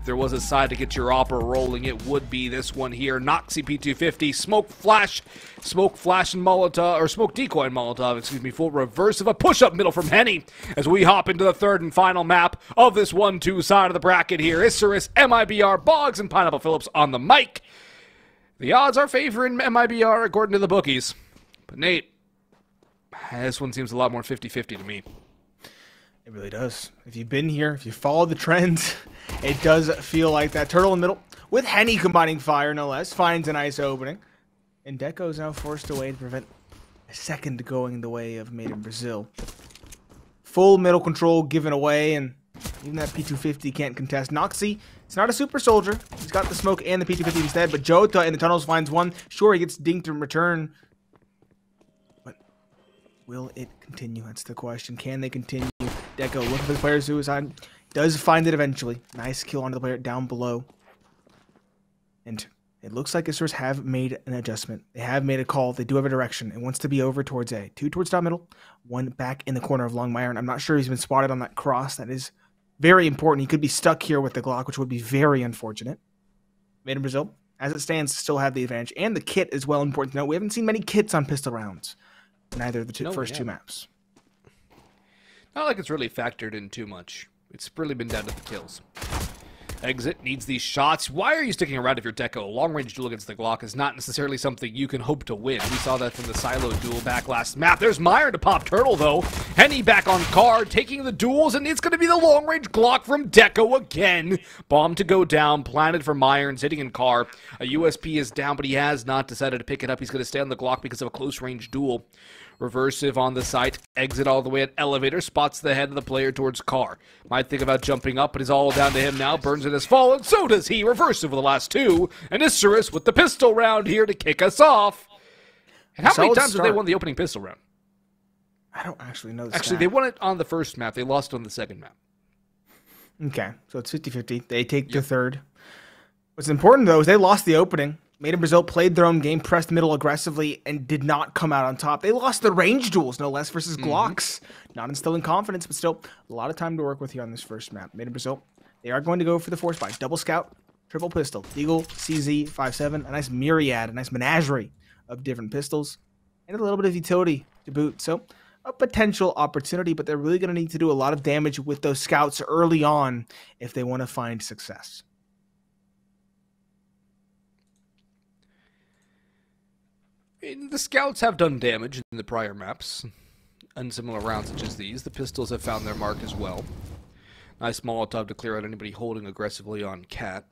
If there was a side to get your opera rolling, it would be this one here. Noxy P250, smoke flash and Molotov, or smoke decoy and Molotov, excuse me, full reverse of a push-up middle from Henny as we hop into the third and final map of this 1-2 side of the bracket here. Isurus, MIBR, Boggs, and Pineapple Phillips on the mic. The odds are favoring MIBR according to the bookies. But Nate, this one seems a lot more 50-50 to me. It really does. If you've been here, if you follow the trends, it does feel like that. Tuurtle in the middle, with Henny combining fire, no less, finds a nice opening. And Deco is now forced away to prevent a second going the way of Made in Brazil. Full middle control given away, and even that P250 can't contest. Noxy, it's not a super soldier. He's got the smoke and the P250 instead, but JOTA in the tunnels finds one. Sure, he gets dinked in return. But will it continue? That's the question. Can they continue? Deco looking for the player suicide. Does find it eventually. Nice kill onto the player down below. And it looks like Isurus have made an adjustment. They have made a call. They do have a direction. It wants to be over towards A. 2 towards top middle. 1 back in the corner of Longmire. And I'm not sure he's been spotted on that cross. That is very important. He could be stuck here with the Glock, which would be very unfortunate. Made in Brazil, as it stands, still have the advantage. And the kit is well important to note. We haven't seen many kits on pistol rounds. Neither of the first two maps. Not like it's really factored in too much. It's really been down to the kills. Exit needs these shots. Why are you sticking around if you're Deco? A long-range duel against the Glock is not necessarily something you can hope to win. We saw that from the Silo duel back last map. There's Meyer to pop Tuurtle, though. Henny back on car, taking the duels, and it's going to be the long-range Glock from Deco again. Bomb to go down, planted for Meyer, and sitting in car. A USP is down, but he has not decided to pick it up. He's going to stay on the Glock because of a close-range duel. Reversive on the site, exit all the way at elevator, spots the head of the player towards car. Might think about jumping up, but it's all down to him now. Burns it has fallen, so does he. Reversive with the last 2, and Isurus with the pistol round here to kick us off. And how many times have they won the opening pistol round? I don't actually know. Actually, they won it on the first map. They lost on the second map. Okay, so it's 50-50. They take the third. What's important, though, is they lost the opening. Made in Brazil played their own game, pressed middle aggressively, and did not come out on top. They lost the range duels, no less, versus Glocks. Not instilling confidence, but still a lot of time to work with here on this first map. Made in Brazil, they are going to go for the force buy. Double scout, triple pistol, Deagle, CZ, 5.7, a nice myriad, a nice menagerie of different pistols, and a little bit of utility to boot. So a potential opportunity, but they're really going to need to do a lot of damage with those scouts early on if they want to find success. The scouts have done damage in the prior maps, and similar rounds such as these. The pistols have found their mark as well. Nice Molotov to clear out anybody holding aggressively on Cat.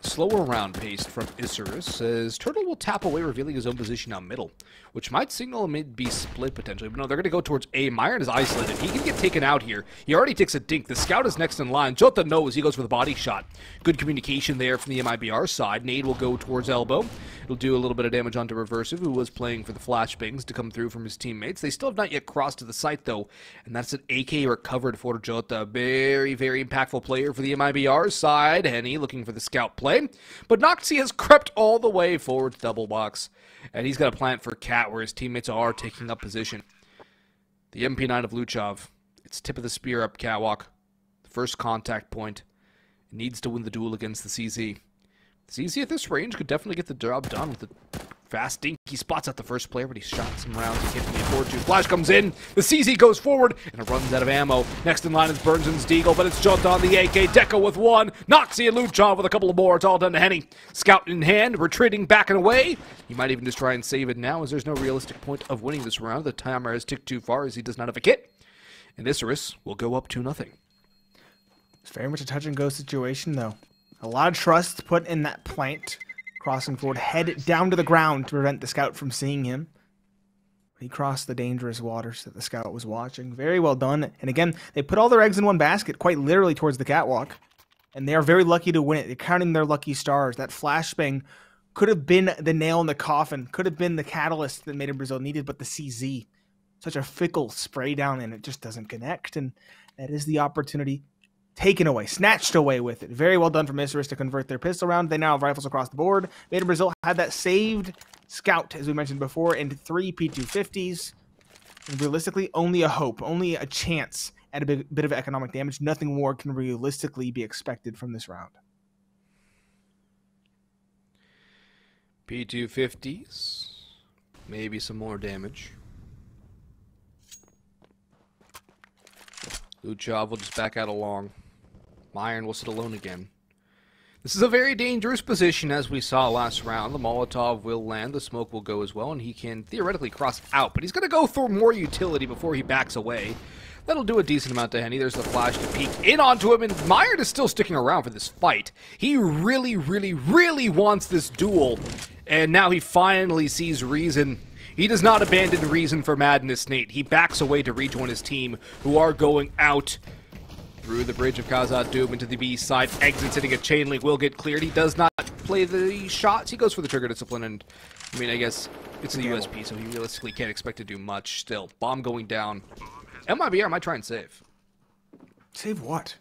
Slower round paced from Isurus as Tuurtle will tap away, revealing his own position on middle, which might signal a mid-B split potentially. But no, they're going to go towards A. Meyer is isolated. He can get taken out here. He already takes a dink. The scout is next in line. JOTA knows. He goes for the body shot. Good communication there from the MIBR side. Nade will go towards elbow. It'll do a little bit of damage onto Reversive, who was playing for the flashbangs to come through from his teammates. They still have not yet crossed to the site, though, and that's an AK recovered for JOTA. Very, very impactful player for the MIBR side. Henny looking for the scout play. But Noxy has crept all the way forward to double box, and he's got a plant for Cat where his teammates are taking up position. The MP9 of Luchov, it's tip of the spear up catwalk. The first contact point. It needs to win the duel against the CZ. The CZ at this range could definitely get the job done with the fast dink. He spots out the first player, but he shot some rounds he can't afford to. Flash comes in. The CZ goes forward, and it runs out of ammo. Next in line is Burns and Deagle, but it's jumped on the AK. Deco with 1. Noxy and Luchov with a couple of more. It's all done to Henny. Scout in hand, retreating back and away. He might even just try and save it now, as there's no realistic point of winning this round. The timer has ticked too far, as he does not have a kit. And Isurus will go up 2-0. It's very much a touch-and-go situation, though. A lot of trust put in that plant. Crossing forward, head down to the ground to prevent the scout from seeing him. He crossed the dangerous waters that the scout was watching. Very well done. And again, they put all their eggs in one basket, quite literally towards the catwalk. And they are very lucky to win it. They're counting their lucky stars. That flashbang could have been the nail in the coffin. Could have been the catalyst that Made in Brazil needed, but the CZ. Such a fickle spray down, and it just doesn't connect. And that is the opportunity taken away, snatched away with it. Very well done from Isurus to convert their pistol round. They now have rifles across the board. Made in Brazil had that saved scout, as we mentioned before, and 3 P250s. And realistically, only a hope, only a chance and a bit of economic damage. Nothing more can realistically be expected from this round. P250s. Maybe some more damage. Luchov will just back out along. Myron will sit alone again. This is a very dangerous position, as we saw last round. The Molotov will land, the smoke will go as well, and he can theoretically cross out. But he's going to go for more utility before he backs away. That'll do a decent amount to Henny. There's the flash to peek in onto him, and Myron is still sticking around for this fight. He really, really, really wants this duel, and now he finally sees reason. He does not abandon reason for Madness Nate. He backs away to rejoin his team, who are going out through the bridge of Khazad Doom into the B side. Exits hitting a chain link will get cleared. He does not play the shots. He goes for the trigger discipline, and I mean, I guess it's the USP, so he realistically can't expect to do much still. Bomb going down. MIBR might try and save. Save what?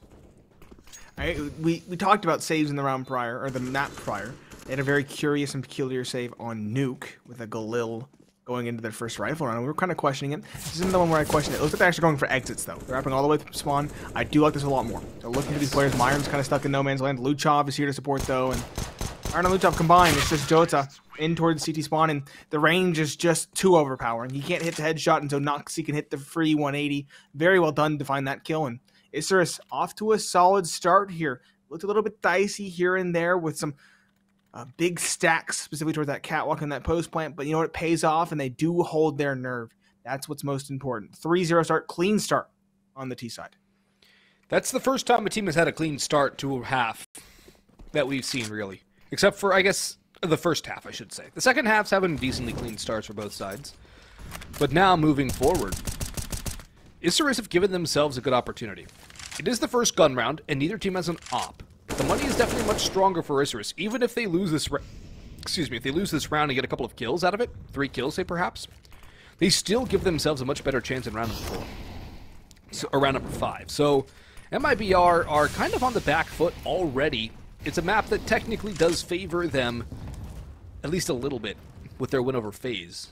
We talked about saves in the round prior, or the map prior. They had a very curious and peculiar save on Nuke with a Galil going into their first rifle round. We were kind of questioning it. This isn't the one where I question it. It looks like they're actually going for exits, though. They're wrapping all the way from spawn. I do like this a lot more. They're looking for these players. Myron's kind of stuck in no man's land. Luchov is here to support, though, and Myron and Luchov combined. It's just Jota in towards CT spawn, and the range is just too overpowering. He can't hit the headshot, and so Noxy can hit the free 180. Very well done to find that kill, and Isurus off to a solid start here. Looked a little bit dicey here and there with some big stacks, specifically towards that catwalk and that post plant, but you know what? It pays off, and they do hold their nerve. That's what's most important. 3-0 start, clean start on the T side. That's the first time a team has had a clean start to a half that we've seen, really. Except for, I guess, the first half, I should say. The second half's having decently clean starts for both sides. But now, moving forward, Isurus have given themselves a good opportunity. It is the first gun round, and neither team has an op. The money is definitely much stronger for Isurus. Even if they lose this if they lose this round and get a couple of kills out of it, 3 kills, say, perhaps, they still give themselves a much better chance in round number 4. Or round number 5. So, MIBR are kind of on the back foot already. It's a map that technically does favor them at least a little bit with their win over FaZe.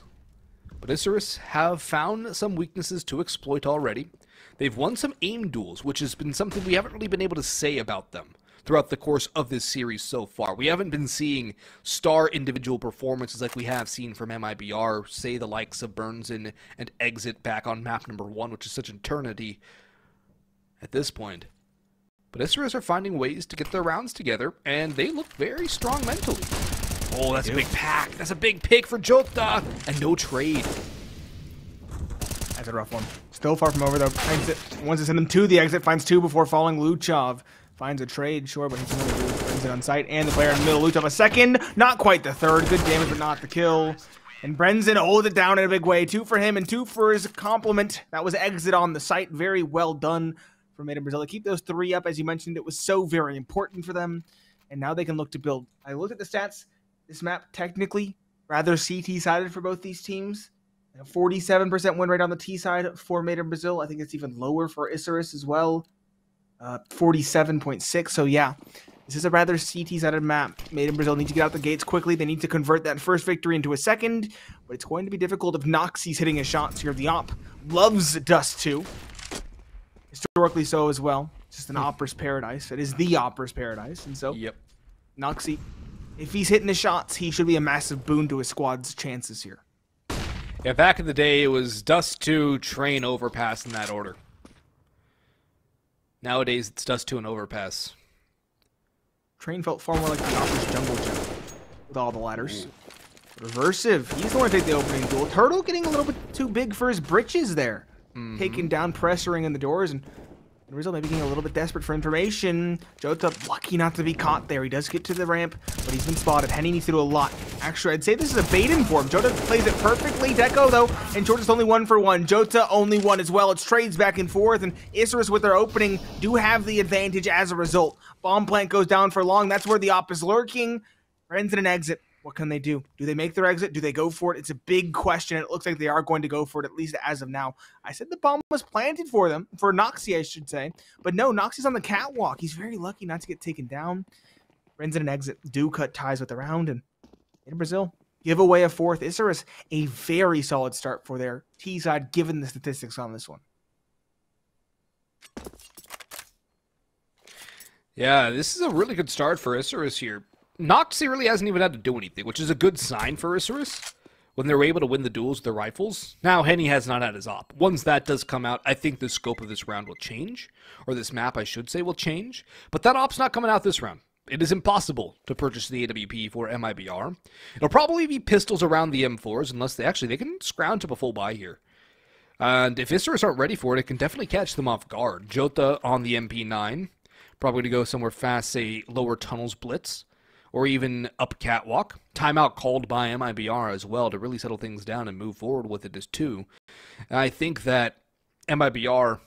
But Isurus have found some weaknesses to exploit already. They've won some aim duels, which has been something we haven't really been able to say about them throughout the course of this series so far. We haven't been seeing star individual performances like we have seen from MIBR, say the likes of Burns and Exit back on map number 1, which is such an eternity at this point. But Isurus are finding ways to get their rounds together, and they look very strong mentally. Oh, that's a big pack. That's a big pick for Jota, and no trade. That's a rough one. Still far from over, though. Exit. Once it's in to the exit, finds 2 before falling. Luchov finds a trade, sure, but he's going to brings it on site. And the player in the middle, Luchov a second. Not quite the third. Good damage, but not the kill. And Brenzen holds it down in a big way. 2 for him and 2 for his complement. That was Exit on the site. Very well done from Made in Brazil. Keep those 3 up, as you mentioned. It was so very important for them. And now they can look to build. I looked at the stats. This map, technically, rather CT-sided for both these teams. 47% win rate on the T side for Made in Brazil. I think it's even lower for Isurus as well. 47.6. So yeah, this is a rather CT-sided map. Made in Brazil need to get out the gates quickly. They need to convert that first victory into a second, but it's going to be difficult if Noxy's hitting his shots here. The op loves Dust2. Historically so as well. It's just an opera's paradise. It is the opera's paradise. And so, yep. Noxy, if he's hitting his shots, he should be a massive boon to his squad's chances here. Yeah, back in the day, it was Dust2, Train, Overpass in that order. Nowadays, it's Dust2 and Overpass. Train felt far more like the opera's jungle gym with all the ladders. Ooh. Reversive, he's the one to take the opening duel. Tuurtle getting a little bit too big for his britches there. Taking down, pressuring in the doors, and Rizzo maybe getting a little bit desperate for information. Jota lucky not to be caught there. He does get to the ramp, but he's been spotted. Henny needs to do a lot. Actually, I'd say this is a bait-in for him. Jota plays it perfectly. Deco, though, and Jota's only 1 for 1. Jota only 1 as well. It's trades back and forth, and Isurus with their opening do have the advantage as a result. Bomb plant goes down for long. That's where the op is lurking. Ends in an exit. What can they do? Do they make their exit? Do they go for it? It's a big question. It looks like they are going to go for it, at least as of now. I said the bomb was planted for them, for Noxy, I should say. But no, Noxy's on the catwalk. He's very lucky not to get taken down. Ends in an exit. Do cut ties with the round. And in Brazil, give away a 4th. Isurus, a very solid start for their T side, given the statistics on this one. Yeah, this is a really good start for Isurus here. Noxie really hasn't even had to do anything, which is a good sign for Isurus when they were able to win the duels with their rifles. Now, Henny has not had his op. Once that does come out, I think the scope of this round will change. Or this map, I should say, will change. But that op's not coming out this round. It is impossible to purchase the AWP for MIBR. It'll probably be pistols around the M4s, unless they can scrounge up a full buy here. And if Isurus aren't ready for it, it can definitely catch them off guard. JOTA on the MP9. Probably to go somewhere fast, say lower tunnels blitz. Or even up catwalk. Timeout called by MIBR as well to really settle things down and move forward with it as two. And I think that MIBR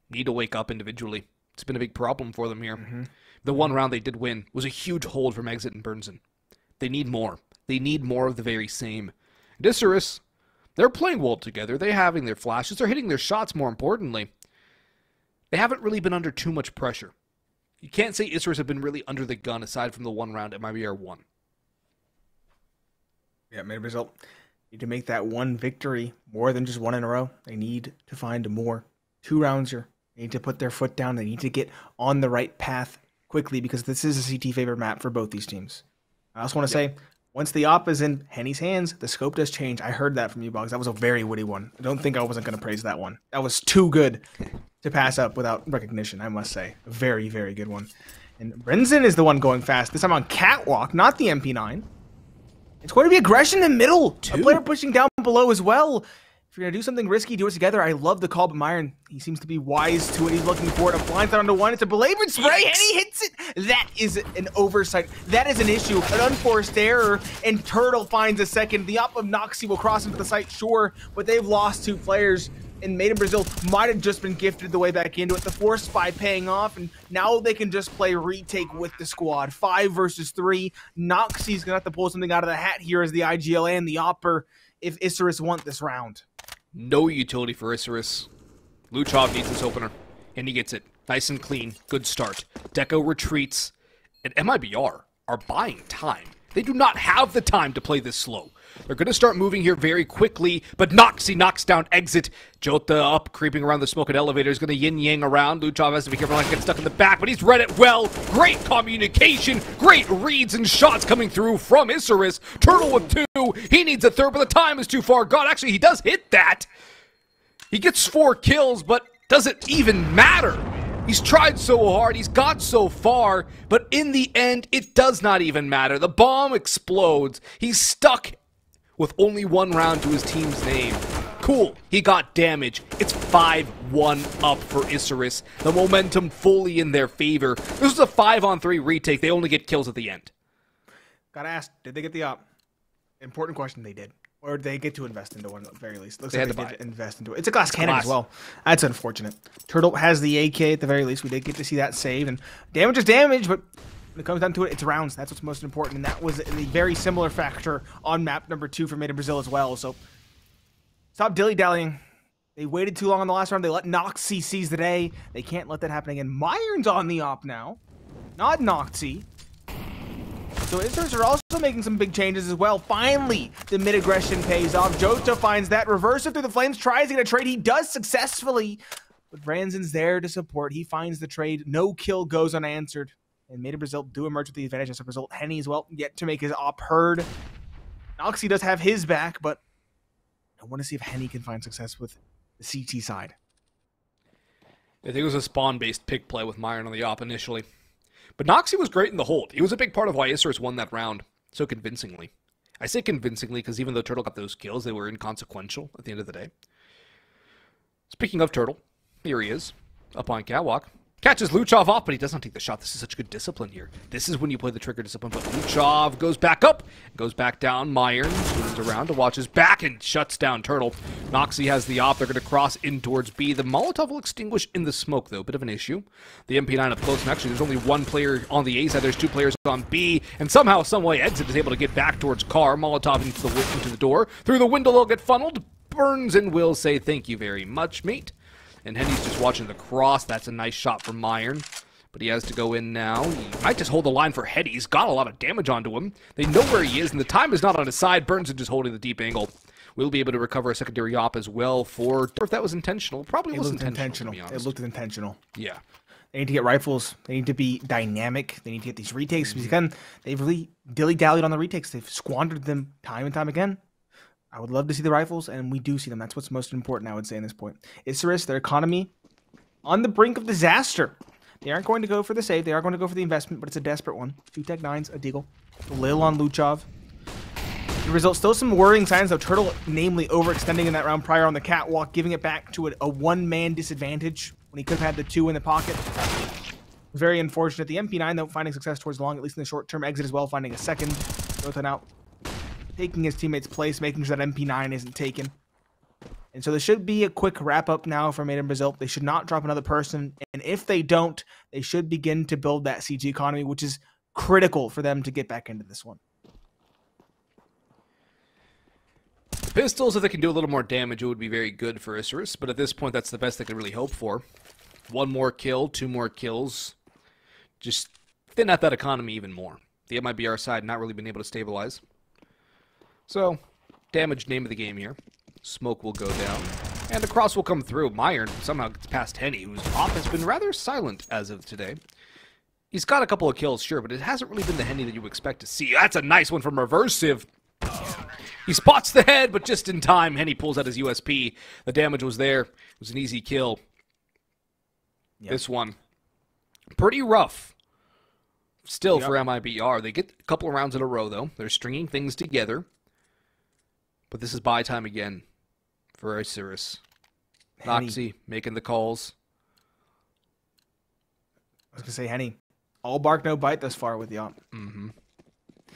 need to wake up individually. It's been a big problem for them here. The one round they did win was a huge hold from Exit and Burnson. They need more. They need more of the very same. Isurus, they're playing well together. They're having their flashes. They're hitting their shots more importantly. They haven't really been under too much pressure. You can't say Isurus have been really under the gun aside from the one round at MIBR 1. Yeah, made a result. Need to make that one victory more than just one in a row. They need to find more. 2 rounds here. They need to put their foot down. They need to get on the right path quickly because this is a CT favorite map for both these teams. I also want to say, once the op is in Henny's hands, the scope does change. I heard that from you, Boggs. That was a very witty one. I don't think I wasn't going to praise that one. That was too good to pass up without recognition, I must say. A very, very good one. And Brenzen is the one going fast. This time on catwalk, not the MP9. It's going to be aggression in the middle. A player pushing down below as well. If you're going to do something risky, do it together. I love the call, but Myron, he seems to be wise to it. He's looking for it. A blindside onto one. It's a belabored spray, and he hits it. That is an oversight. That is an issue, an unforced error, and Tuurtle finds a second. The op of Noxie will cross into the site, sure, but they've lost 2 players. And Made in Brazil might have just been gifted the way back into it. The force spy paying off, and now they can just play retake with the squad. 5 versus 3. Noxie's gonna have to pull something out of the hat here as the IGLA and the opper if Isurus want this round. No utility for Isurus. Luchov needs this opener, and he gets it. Nice and clean. Good start. Deco retreats, and MIBR are buying time. They do not have the time to play this slow. They're going to start moving here very quickly, but Noxie knocks down Exit. JOTA up, creeping around the smoke and elevator. Is going to yin-yang around. Luchov has to be careful not to get stuck in the back, but he's read it well. Great communication, great reads and shots coming through from Isurus. Tuurtle with 2. He needs a third, but the time is too far gone. Actually, he does hit that. He gets 4 kills, but does it even matter? He's tried so hard, he's got so far, but in the end, it does not even matter. The bomb explodes. He's stuck with only 1 round to his team's name. Cool, he got damage. It's 5-1 up for Isurus. The momentum fully in their favor. This is a 5-on-3 retake. They only get kills at the end. Gotta ask, did they get the op? Important question, they did. Or did they get to invest into one at the very least? Looks like they did invest into it. It's a glass cannon as well. That's unfortunate. Tuurtle has the AK at the very least. We did get to see that save. And damage is damage, but when it comes down to it, it's rounds. That's what's most important. And that was a very similar factor on map number 2 for Made in Brazil as well. So stop dilly-dallying. They waited too long on the last round. They let Noxie seize the day. They can't let that happen again. Myron's on the op now. Not Noxie. So Isurus are also making some big changes as well. Finally, the mid-aggression pays off. JOTA finds that. Reversive through the flames. Tries to get a trade. He does successfully. But Branzen's there to support. He finds the trade. No kill goes unanswered. And Made in Brazil do emerge with the advantage as a result. Henny as well yet to make his op heard. Noxie does have his back, but I want to see if Henny can find success with the CT side. I think it was a spawn-based pick play with Myron on the op initially. But Noxie was great in the hold. He was a big part of why Isurus won that round so convincingly. I say convincingly because even though Tuurtle got those kills, they were inconsequential at the end of the day. Speaking of Tuurtle, here he is, up on catwalk. Catches Luchov off, but he does not take the shot. This is such good discipline here. This is when you play the trigger discipline, but Luchov goes back up, goes back down. Myron turns around to watch his back and shuts down Tuurtle. Noxie has the op. They're going to cross in towards B. The Molotov will extinguish in the smoke, though. Bit of an issue. The MP9 up close, and actually there's only 1 player on the A side. There's 2 players on B, and somehow, someway, Exit is able to get back towards car. Molotov into the door. Through the window, they'll get funneled. Burns and will say, thank you very much, mate. And Henny's just watching the cross. That's a nice shot from Myron. But he has to go in now. He might just hold the line for Henny's got a lot of damage onto him. They know where he is, and the time is not on his side. Burns is just holding the deep angle. We'll be able to recover a secondary op as well for... Or if that was intentional. Probably was intentional, to be honest. It looked intentional. Yeah. They need to get rifles. They need to be dynamic. They need to get these retakes. Because again, they've really dilly-dallied on the retakes. They've squandered them time and time again. I would love to see the rifles, and we do see them. That's what's most important, I would say, in this point. Isurus, their economy, on the brink of disaster. They aren't going to go for the save. They are going to go for the investment, but it's a desperate one. 2 Tech 9s, a Deagle, a Lil on Luchov. The result, still some worrying signs, though. Turtle, namely, overextending in that round prior on the catwalk, giving it back to a one-man disadvantage when he could have had the 2 in the pocket. Very unfortunate. The MP9, though, finding success towards long, at least in the short-term exit as well, finding a second. JOTA out, taking his teammate's place, making sure that MP9 isn't taken. And so there should be a quick wrap-up now for Made in Brazil. They should not drop another person. And if they don't, they should begin to build that CG economy, which is critical for them to get back into this one. Pistols, if they can do a little more damage, it would be very good for Isurus, but at this point, that's the best they can really hope for. 1 more kill, 2 more kills. Just thin out that economy even more. The MIBR side not really been able to stabilize. So, damage name of the game here. Smoke will go down, and the cross will come through. Meyer somehow gets past Henny, whose op has been rather silent as of today. He's got a couple of kills, sure, but it hasn't really been the Henny that you expect to see. That's a nice one from Reversive. He spots the head, but just in time. Henny pulls out his USP. The damage was there. It was an easy kill. Yep. This one, pretty rough. Still for MIBR. They get a couple of rounds in a row, though. They're stringing things together. But this is buy time again for Isurus. Noxy making the calls. I was going to say, Henny, all bark, no bite thus far with the op.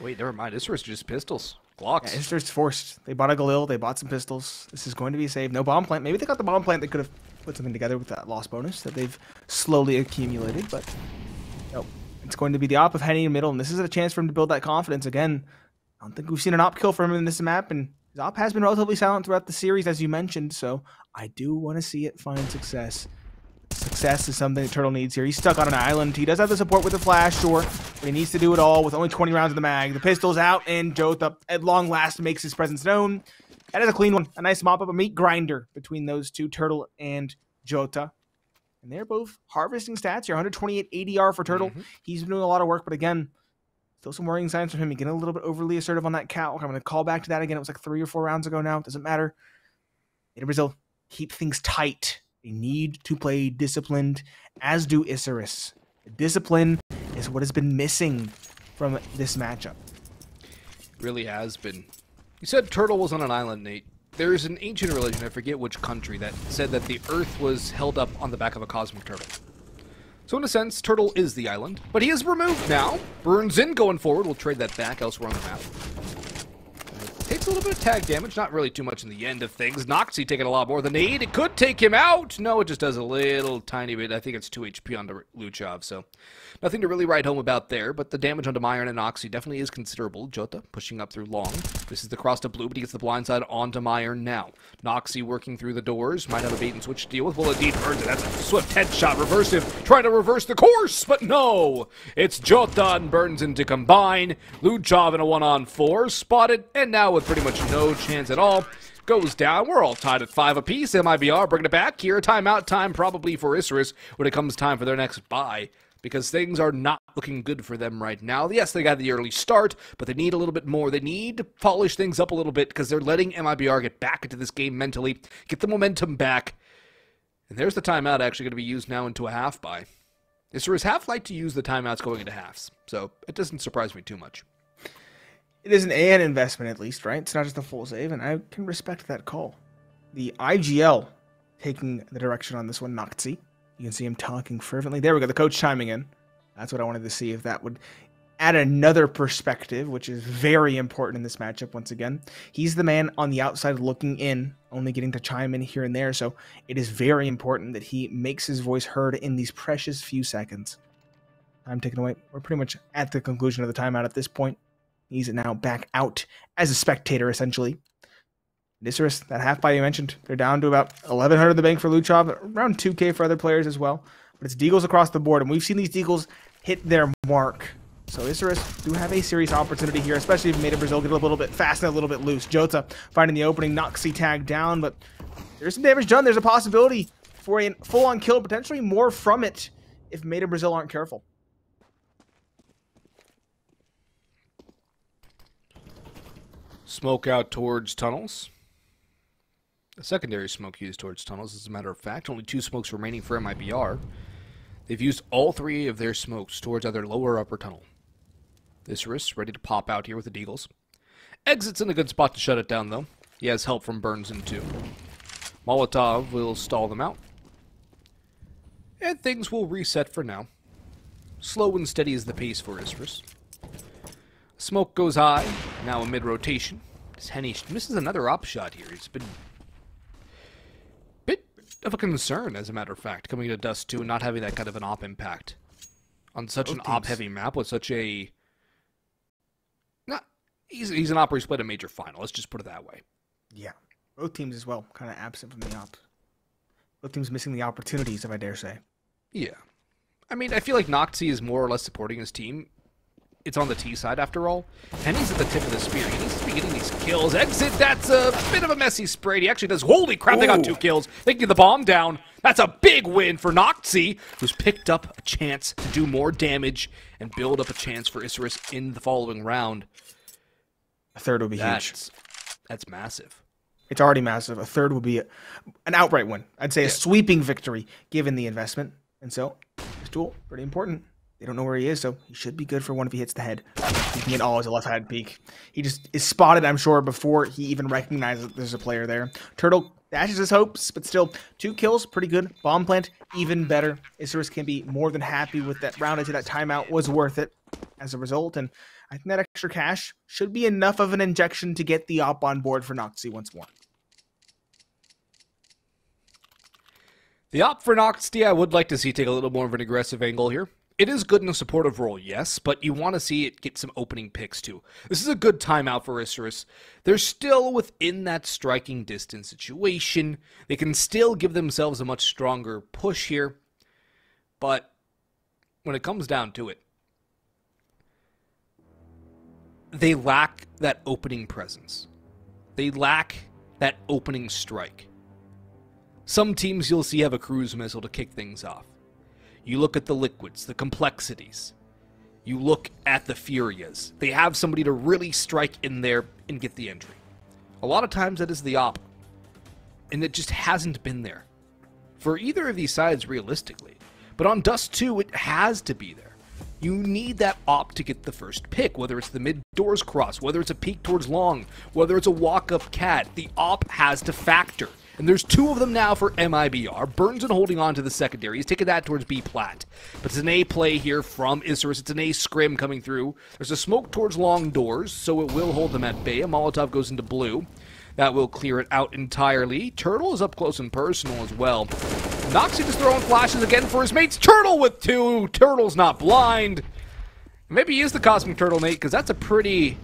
Wait, never mind. Isurus just pistols. Glocks. Yeah, Isurus forced. They bought a Galil. They bought some pistols. This is going to be a save. No bomb plant. Maybe they got the bomb plant. They could have put something together with that loss bonus that they've slowly accumulated. But nope. It's going to be the op of Henny in the middle. And this is a chance for him to build that confidence again. I don't think we've seen an op kill from him in this map. And his op has been relatively silent throughout the series, as you mentioned. So I do want to see it find success. Success is something that Tuurtle needs here. He's stuck on an island. He does have the support with the flash, sure, but he needs to do it all with only 20 rounds in the mag. The pistol's out, and JOTA, at long last, makes his presence known. That is a clean one. A nice mop-up, a meat grinder between those two, Tuurtle and JOTA. And they're both harvesting stats here. 128 ADR for Tuurtle. He's been doing a lot of work, but again, still some worrying signs from him. He's getting a little bit overly assertive on that catwalk. I'm going to call back to that again. It was like 3 or 4 rounds ago now. It doesn't matter. In Brazil, keep things tight. They need to play disciplined, as do Isurus. Discipline is what has been missing from this matchup. Really has been. You said Tuurtle was on an island, Nate. There is an ancient religion, I forget which country, that said that the Earth was held up on the back of a cosmic turtle. So in a sense, Tuurtle is the island, but he is removed now. Burns in going forward. We'll trade that back elsewhere on the map. Takes a little bit of tag damage, not really too much in the end of things. Noxy taking a lot more than need. It could take him out. No, it just does a little tiny bit. I think it's 2 HP onto Luchov, so nothing to really write home about there, but the damage onto Meyer and Noxy definitely is considerable. JOTA pushing up through long. This is the cross to blue, but he gets the blind side onto Meyer now. Noxy working through the doors. Might have a bait and switch deal with. Well, indeed, earns it. That's a swift headshot. Reversive trying to reverse the course, but no. It's JOTA and Burnson to combine. Luchov in a 1-on-4. Spotted, and now with pretty much no chance at all. Goes down. We're all tied at 5 apiece. MIBR bringing it back here. Timeout time probably for Isurus when it comes time for their next bye, because things are not looking good for them right now. Yes, they got the early start, but they need a little bit more. They need to polish things up a little bit because they're letting MIBR get back into this game mentally, get the momentum back. And there's the timeout actually going to be used now into a half bye. Isurus half like to use the timeouts going into halves, so it doesn't surprise me too much. It is an investment, at least, right? It's not just a full save, and I can respect that call. The IGL taking the direction on this one, Noxy. You can see him talking fervently. There we go, the coach chiming in. That's what I wanted to see, if that would add another perspective, which is very important in this matchup once again. He's the man on the outside looking in, only getting to chime in here and there, so it is very important that he makes his voice heard in these precious few seconds. Time taken away. We're pretty much at the conclusion of the timeout at this point. He's now back out as a spectator, essentially. Isurus, that half buy you mentioned, they're down to about 1,100 in the bank for Luchov, around 2K for other players as well. But it's deagles across the board, and we've seen these deagles hit their mark So Isurus do have a serious opportunity here, especially if Made in Brazil get a little bit fast and a little bit loose. JOTA finding the opening, Noxy tag down, but there's some damage done. There's a possibility for a full-on kill, potentially more from it if Made in Brazil aren't careful. Smoke out towards tunnels. A secondary smoke used towards tunnels, as a matter of fact. Only 2 smokes remaining for MIBR. They've used all 3 of their smokes towards either lower or upper tunnel. Isurus ready to pop out here with the Deagles. Exit's in a good spot to shut it down, though. He has help from Burns in 2. Molotov will stall them out. And things will reset for now. Slow and steady is the pace for Isurus. Smoke goes high, now a mid-rotation. As Henny misses another op shot here. It's been a bit of a concern, as a matter of fact, coming into Dust2 and not having that kind of an op impact. On such an op-heavy map with such a... He's an op where he's played a major final, let's just put it that way. Yeah, both teams as well, kind of absent from the op. Both teams missing the opportunities, if I dare say. Yeah. I mean, I feel like Noxy is more or less supporting his team. It's on the T side, after all. And he's at the tip of the spear. He needs to be getting these kills. Exit, that's a bit of a messy spray. He actually does. Holy crap, they got 2 kills. They can get the bomb down. That's a big win for Noxy, who's picked up a chance to do more damage and build up a chance for Isurus in the following round. A third would be huge. That's massive. It's already massive. A third would be an outright win. I'd say a sweeping victory, given the investment. And so, this duel, pretty important. They don't know where he is, so he should be good for one if he hits the head. He can get all as a left-handed peek. He just is spotted, I'm sure, before he even recognizes that there's a player there. Tuurtle dashes his hopes, but still, 2 kills, pretty good. Bomb plant, even better. Isurus can be more than happy with that round. I'd say that timeout was worth it as a result, and I think that extra cash should be enough of an injection to get the op on board for Noxy once more. The op for Noxy, I would like to see take a little more of an aggressive angle here. It is good in a supportive role, yes, but you want to see it get some opening picks, too. This is a good timeout for Isurus. They're still within that striking distance situation. They can still give themselves a much stronger push here. But when it comes down to it, they lack that opening presence. They lack that opening strike. Some teams you'll see have a cruise missile to kick things off. You look at the Liquids, the Complexities. You look at the Furias. They have somebody to really strike in there and get the entry. A lot of times that is the op. And it just hasn't been there for either of these sides realistically. But on Dust2, it has to be there. You need that op to get the first pick, whether it's the mid-doors cross, whether it's a peek towards long, whether it's a walk-up cat. The op has to factor. And there's 2 of them now for MIBR. Burns and holding on to the secondary. He's taking that towards B plat. But it's an A play here from Isurus. It's an A scrim coming through. There's a smoke towards long doors, so it will hold them at bay. A Molotov goes into blue. That will clear it out entirely. Tuurtle is up close and personal as well. Noxy just throwing flashes again for his mates. Tuurtle with 2. Turtle's not blind. Maybe he is the Cosmic Turtle, Nate, because that's a pretty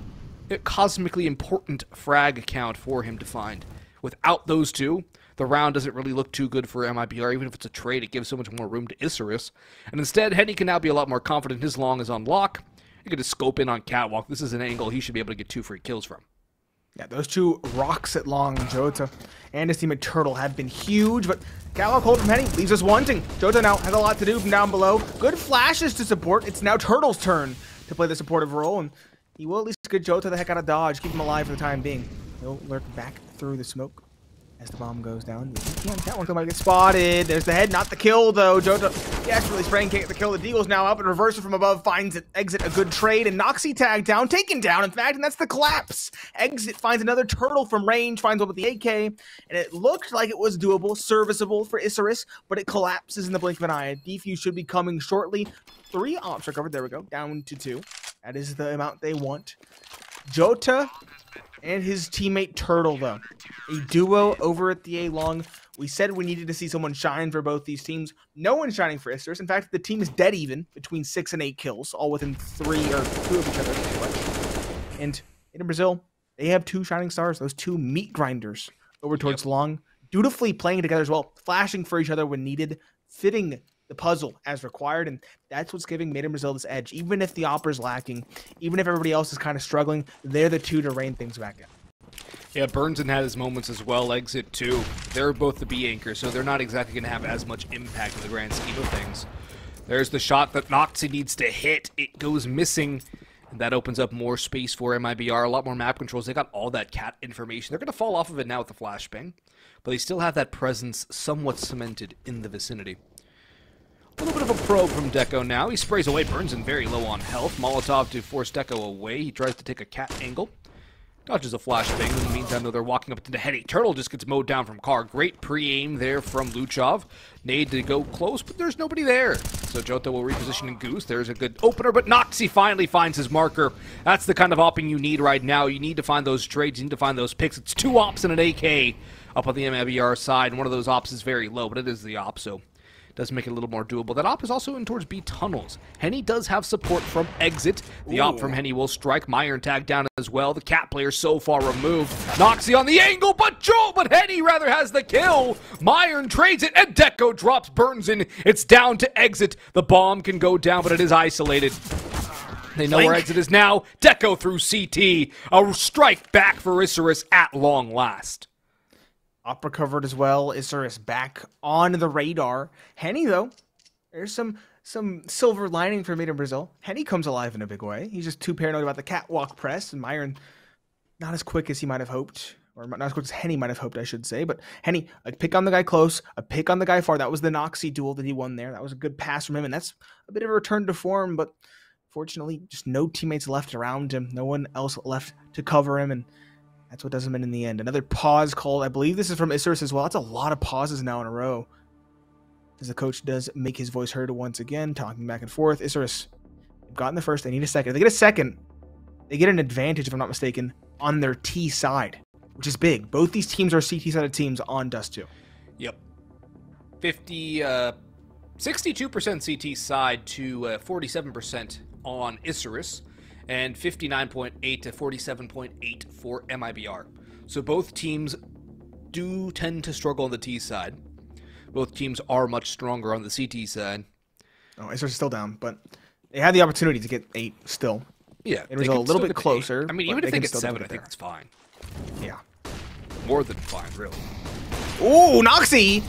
cosmically important frag count for him to find. Without those 2, the round doesn't really look too good for MIBR. Even if it's a trade, it gives so much more room to Isurus. And instead, Henny can now be a lot more confident. His long is on lock. You get to scope in on Catwalk. This is an angle he should be able to get 2 free kills from. Yeah, those 2 rocks at long, JOTA and his teammate Tuurtle, have been huge, but Catwalk hold from Henny leaves us wanting. JOTA now has a lot to do from down below. Good flashes to support. It's now Turtle's turn to play the supportive role, and he will at least get JOTA the heck out of dodge, keep him alive for the time being. He'll lurk back through the smoke as the bomb goes down. That one might get spotted. There's the head, not the kill though. JOTA desperately spraying, can't get the kill. The Deagle's now up and reversive from above, finds it. Exit a good trade, and Noxy tag down, taken down in fact, and that's the collapse. Exit finds another Tuurtle from range, finds one with the AK, and it looked like it was doable, serviceable for Isurus, but it collapses in the blink of an eye. Defuse should be coming shortly. 3 ops recovered, there we go, down to 2. That is the amount they want. JOTA and his teammate Tuurtle, though. A duo over at the A long. We said we needed to see someone shine for both these teams. No one's shining for Isurus. In fact, the team is dead even between 6 and 8 kills, all within 3 or 2 of each other. And in Brazil, they have 2 shining stars, those 2 meat grinders over towards long, dutifully playing together as well, flashing for each other when needed, fitting the puzzle as required, and that's what's giving Made in Brazil this edge. Even if the Opera's lacking, even if everybody else is kind of struggling, they're the two to rein things back in. Yeah, Burnson had his moments as well. Exit too. They're both the B anchor, so they're not exactly going to have as much impact in the grand scheme of things. There's the shot that Noxie needs to hit. It goes missing. And that opens up more space for MIBR, a lot more map controls. They got all that cat information. They're going to fall off of it now with the flashbang, but they still have that presence somewhat cemented in the vicinity. A little bit of a probe from Deco now. He sprays away Burnson very low on health. Molotov to force Deco away. He tries to take a cat angle. Dodges a flashbang. In the meantime, though, they're walking up to the Henny. Tuurtle just gets mowed down from Carr. Great pre-aim there from Luchov. Nade to go close, but there's nobody there. So JOTA will reposition in Goose. There's a good opener, but Noxie finally finds his marker. That's the kind of opping you need right now. You need to find those trades. You need to find those picks. It's 2 ops and an AK up on the MIBR side, and one of those ops is very low, but it is the op, so does make it a little more doable. That op is also in towards B tunnels. Henny does have support from exit. The op from Henny will strike. Myron tag down as well. The cat player so far removed. Noxie on the angle, but Henny rather has the kill. Myron trades it, and Deco drops Burnson. It's down to exit. The bomb can go down, but it is isolated. They know where exit is now. Deco through CT. A strike back for Isurus at long last. Opera covered as well. Isurus back on the radar. Henny, though, there's some silver lining for Made in Brazil. Henny comes alive in a big way. He's just too paranoid about the catwalk press, and Myron not as quick as he might have hoped, or not as quick as Henny might have hoped, I should say. But Henny, a pick on the guy close, a pick on the guy far. That was the Noxie duel that he won there. That was a good pass from him, and that's a bit of a return to form, but fortunately, just no teammates left around him. No one else left to cover him, and that's what does him in the end. Another pause called. I believe this is from Isurus as well. That's a lot of pauses now in a row, as the coach does make his voice heard once again, talking back and forth. Isurus, they've gotten the first. They need a second. If they get a second, they get an advantage, if I'm not mistaken, on their T side, which is big. Both these teams are CT-sided teams on Dust2. Yep. 62% CT side to 47% on Isurus, and 59.8 to 47.8 for MIBR. So both teams do tend to struggle on the T side. Both teams are much stronger on the CT side. Oh, Isurus is still down, but they had the opportunity to get 8 still. Yeah, it was a little bit closer. I mean, even if they get 7, I think it's fine. Yeah. More than fine, really. Ooh, Noxie!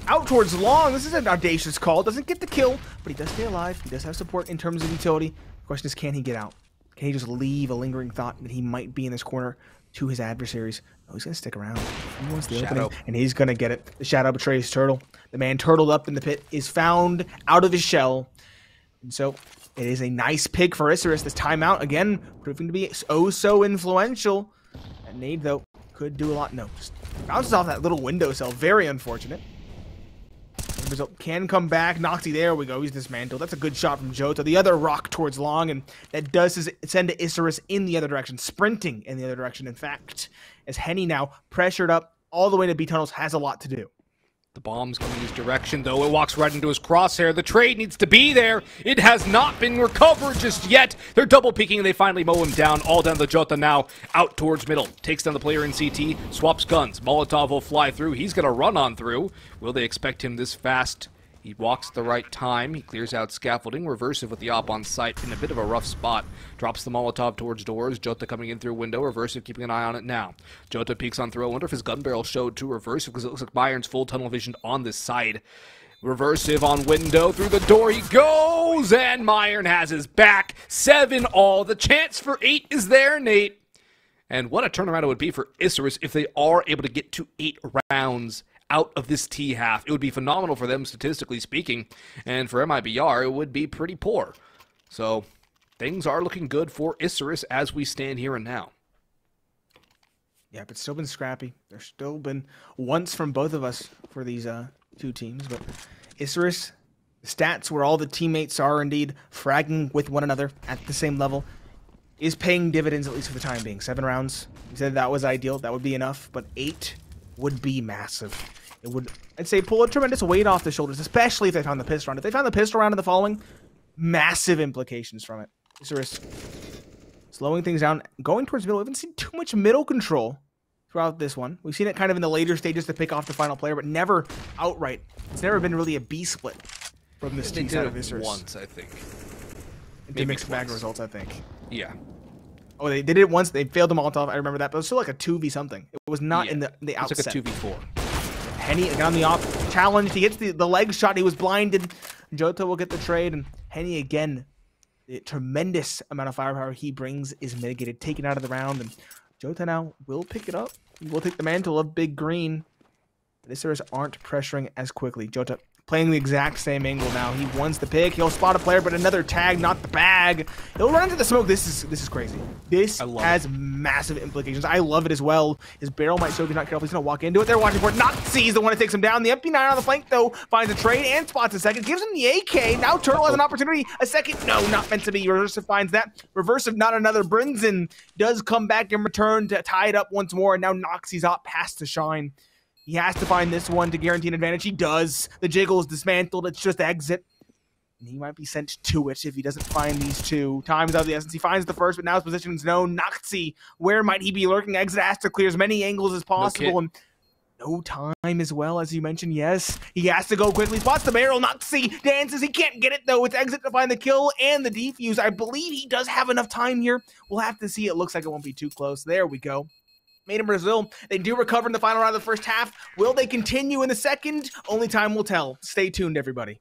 Out towards long. This is an audacious call. Doesn't get the kill, but he does stay alive. He does have support in terms of utility. The question is, can he get out? Can he just leave a lingering thought that he might be in this corner to his adversaries? No, he's going to stick around. He wants the opening, and he's going to get it. The shadow betrays Tuurtle. The man turtled up in the pit is found out of his shell. And so it is a nice pick for Isurus. This timeout, again, proving to be oh so influential. That nade, though, could do a lot. No, just bounces off that little windowsill. Very unfortunate. Brazil can come back. Noxie, there we go. He's dismantled. That's a good shot from JOTA. The other rock towards long, and that does send to Isurus in the other direction, sprinting in the other direction. In fact, as Henny now pressured up all the way to B tunnels, has a lot to do. The bomb's coming his direction, though. It walks right into his crosshair. The trade needs to be there. It has not been recovered just yet. They're double peeking, and they finally mow him down. All down the JOTA now, out towards middle. Takes down the player in CT, swaps guns. Molotov will fly through. He's going to run on through. Will they expect him this fast? He walks at the right time. He clears out scaffolding. Reversive with the op on site in a bit of a rough spot. Drops the Molotov towards doors. JOTA coming in through window. Reversive keeping an eye on it now. JOTA peeks on through. I wonder if his gun barrel showed to Reversive, because it looks like Myron's full tunnel vision on this side. Reversive on window. Through the door he goes, and Myron has his back. 7 all. The chance for 8 is there, Nate. And what a turnaround it would be for Isurus if they are able to get to 8 rounds out of this T half. It would be phenomenal for them, statistically speaking, and for MIBR, it would be pretty poor. So, things are looking good for Isurus as we stand here and now. Yeah, but still been scrappy. There's still been once from both of us for these two teams, but Isurus, the stats where all the teammates are indeed fragging with one another at the same level, is paying dividends, at least for the time being. 7 rounds, we said that was ideal, that would be enough, but 8 would be massive. It would, I'd say, pull a tremendous weight off the shoulders, especially if they found the pistol round. If they found the pistol round in the following, massive implications from it. Isurus slowing things down, going towards middle. We haven't seen too much middle control throughout this one. We've seen it kind of in the later stages to pick off the final player, but never outright. It's never been really a B split. from this They team did side of it Isurus. once, I think. Into mixed bag results, I think. Yeah. Oh, they did it once. They failed the Molotov. I remember that, but it was still like a 2v something. It was not in the outset. It's like a 2v4. Henny got on the off challenge. He gets the leg shot. He was blinded. JOTA will get the trade, and Henny again. The tremendous amount of firepower he brings is mitigated, taken out of the round, and JOTA now will pick it up. He will take the mantle of Big Green. The Isurus aren't pressuring as quickly. JOTA playing the exact same angle now. He wants the pick. He'll spot a player, but another tag, not the bag. He'll run into the smoke. This is crazy. This has massive implications. I love it as well. His barrel might show if he's not careful. He's going to walk into it. They're watching for it. Nazi's the one that takes him down. The MP9 on the flank, though, finds a trade and spots a second. Gives him the AK. Now Tuurtle has an opportunity. A second. No, not meant to be. Reversive finds that. Reversive, not another. Brinzen does come back in return to tie it up once more. And now Noxie's up past to shine. He has to find this one to guarantee an advantage. He does. The jiggle is dismantled. It's just exit. And he might be sent to it if he doesn't find these two. Time's out of the essence. He finds the first, but now his position is known. Nazi, where might he be lurking? Exit has to clear as many angles as possible. And no time as well, as you mentioned. Yes, he has to go quickly. Spots the barrel. Nazi dances. He can't get it, though. It's exit to find the kill and the defuse. I believe he does have enough time here. We'll have to see. It looks like it won't be too close. There we go. Made in Brazil. They do recover in the final round of the first half. Will they continue in the second? Only time will tell. Stay tuned, everybody.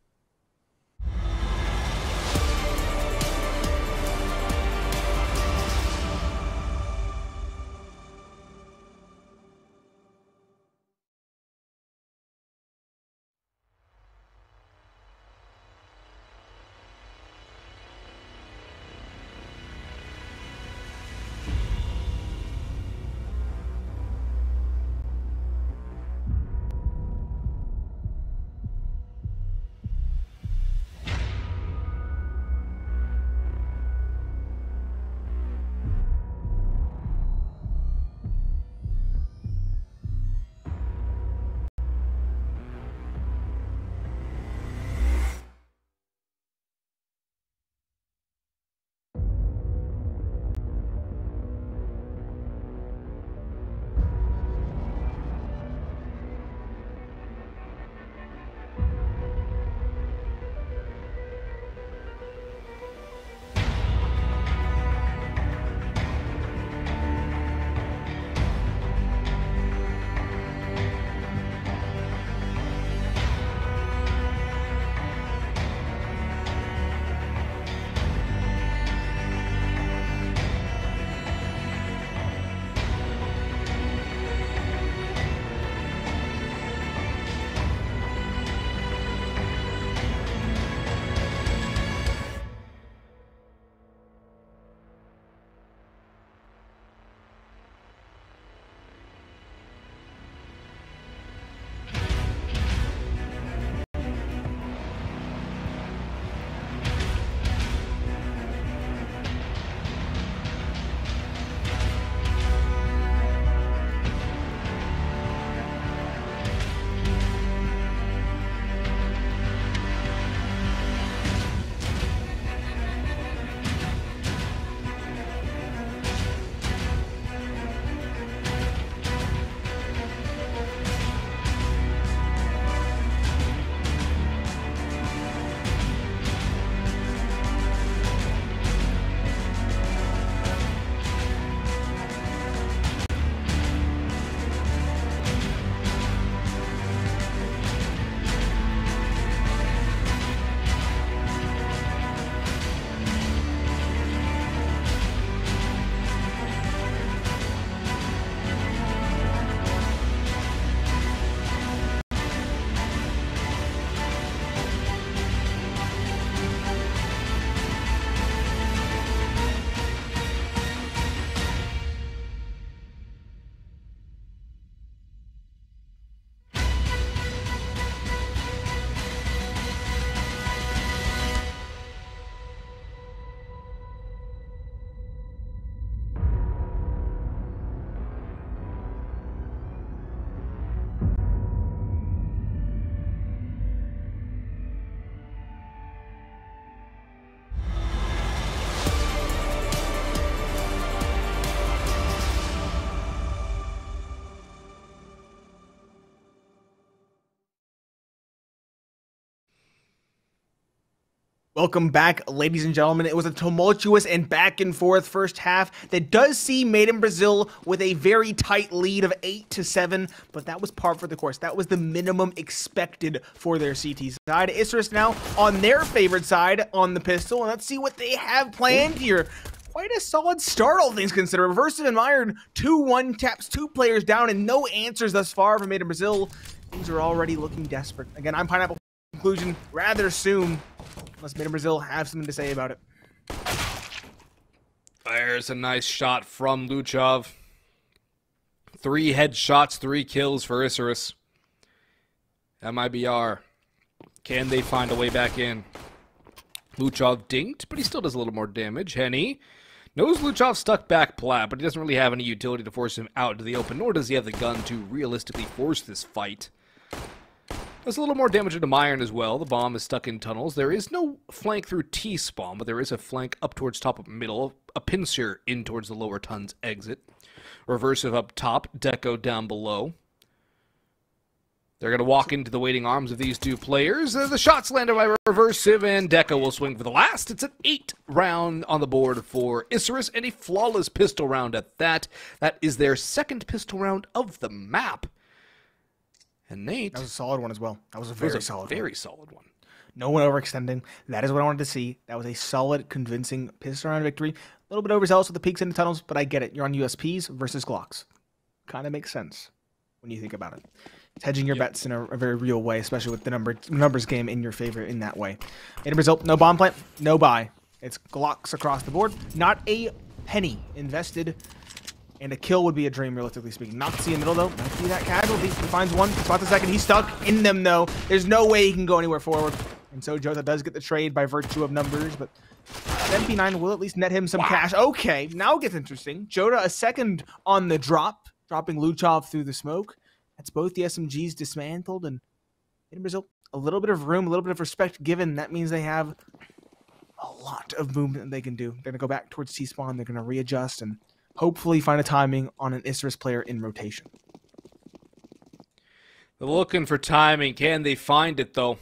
Welcome back, ladies and gentlemen. It was a tumultuous and back-and-forth first half that does see Made in Brazil with a very tight lead of 8-7, but that was par for the course. That was the minimum expected for their CT side. Isurus now on their favorite side on the pistol, and let's see what they have planned here. Quite a solid start, all things considered. Reversive and Mired, 2-1 taps, 2 players down, and no answers thus far from Made in Brazil. Things are already looking desperate. Again, I'm Pineapple. Conclusion rather soon. Unless Made in Brazil have something to say about it. There's a nice shot from Luchov. 3 headshots, 3 kills for Isurus. MIBR. Can they find a way back in? Luchov dinked, but he still does a little more damage. Henny knows Luchov stuck back plat, but he doesn't really have any utility to force him out into the open, nor does he have the gun to realistically force this fight. There's a little more damage into Myron as well. The bomb is stuck in tunnels. There is no flank through T-spawn, but there is a flank up towards top of middle, a pincer in towards the lower tunnels exit. Reversive up top, deco down below. They're going to walk into the waiting arms of these 2 players. The shots landed by Reversive, and deco will swing for the last. It's an 8 round on the board for Isurus, and a flawless pistol round at that. That is their 2nd pistol round of the map. And Nate... That was a solid one as well. That was a very solid one. No one overextending. That is what I wanted to see. That was a solid, convincing pistol round victory. A little bit overzealous with the peaks in the tunnels, but I get it. You're on USPs versus Glocks. Kind of makes sense when you think about it. It's hedging your bets in a very real way, especially with the numbers game in your favor in that way. In Brazil, no bomb plant, no buy. It's Glocks across the board. Not a penny invested. And a kill would be a dream, realistically speaking. Noxie in the middle, though. Might be that casualty. He finds one. Spots the second. He's stuck in them, though. There's no way he can go anywhere forward. And so JOTA does get the trade by virtue of numbers, but MP9 will at least net him some cash. Okay, now it gets interesting. JOTA a second on the drop, dropping Luchov through the smoke. That's both the SMGs dismantled. And in Brazil, a little bit of room, a little bit of respect given. That means they have a lot of movement that they can do. They're going to go back towards T-spawn. They're going to readjust and hopefully find a timing on an Isurus player in rotation. They're looking for timing. Can they find it, though?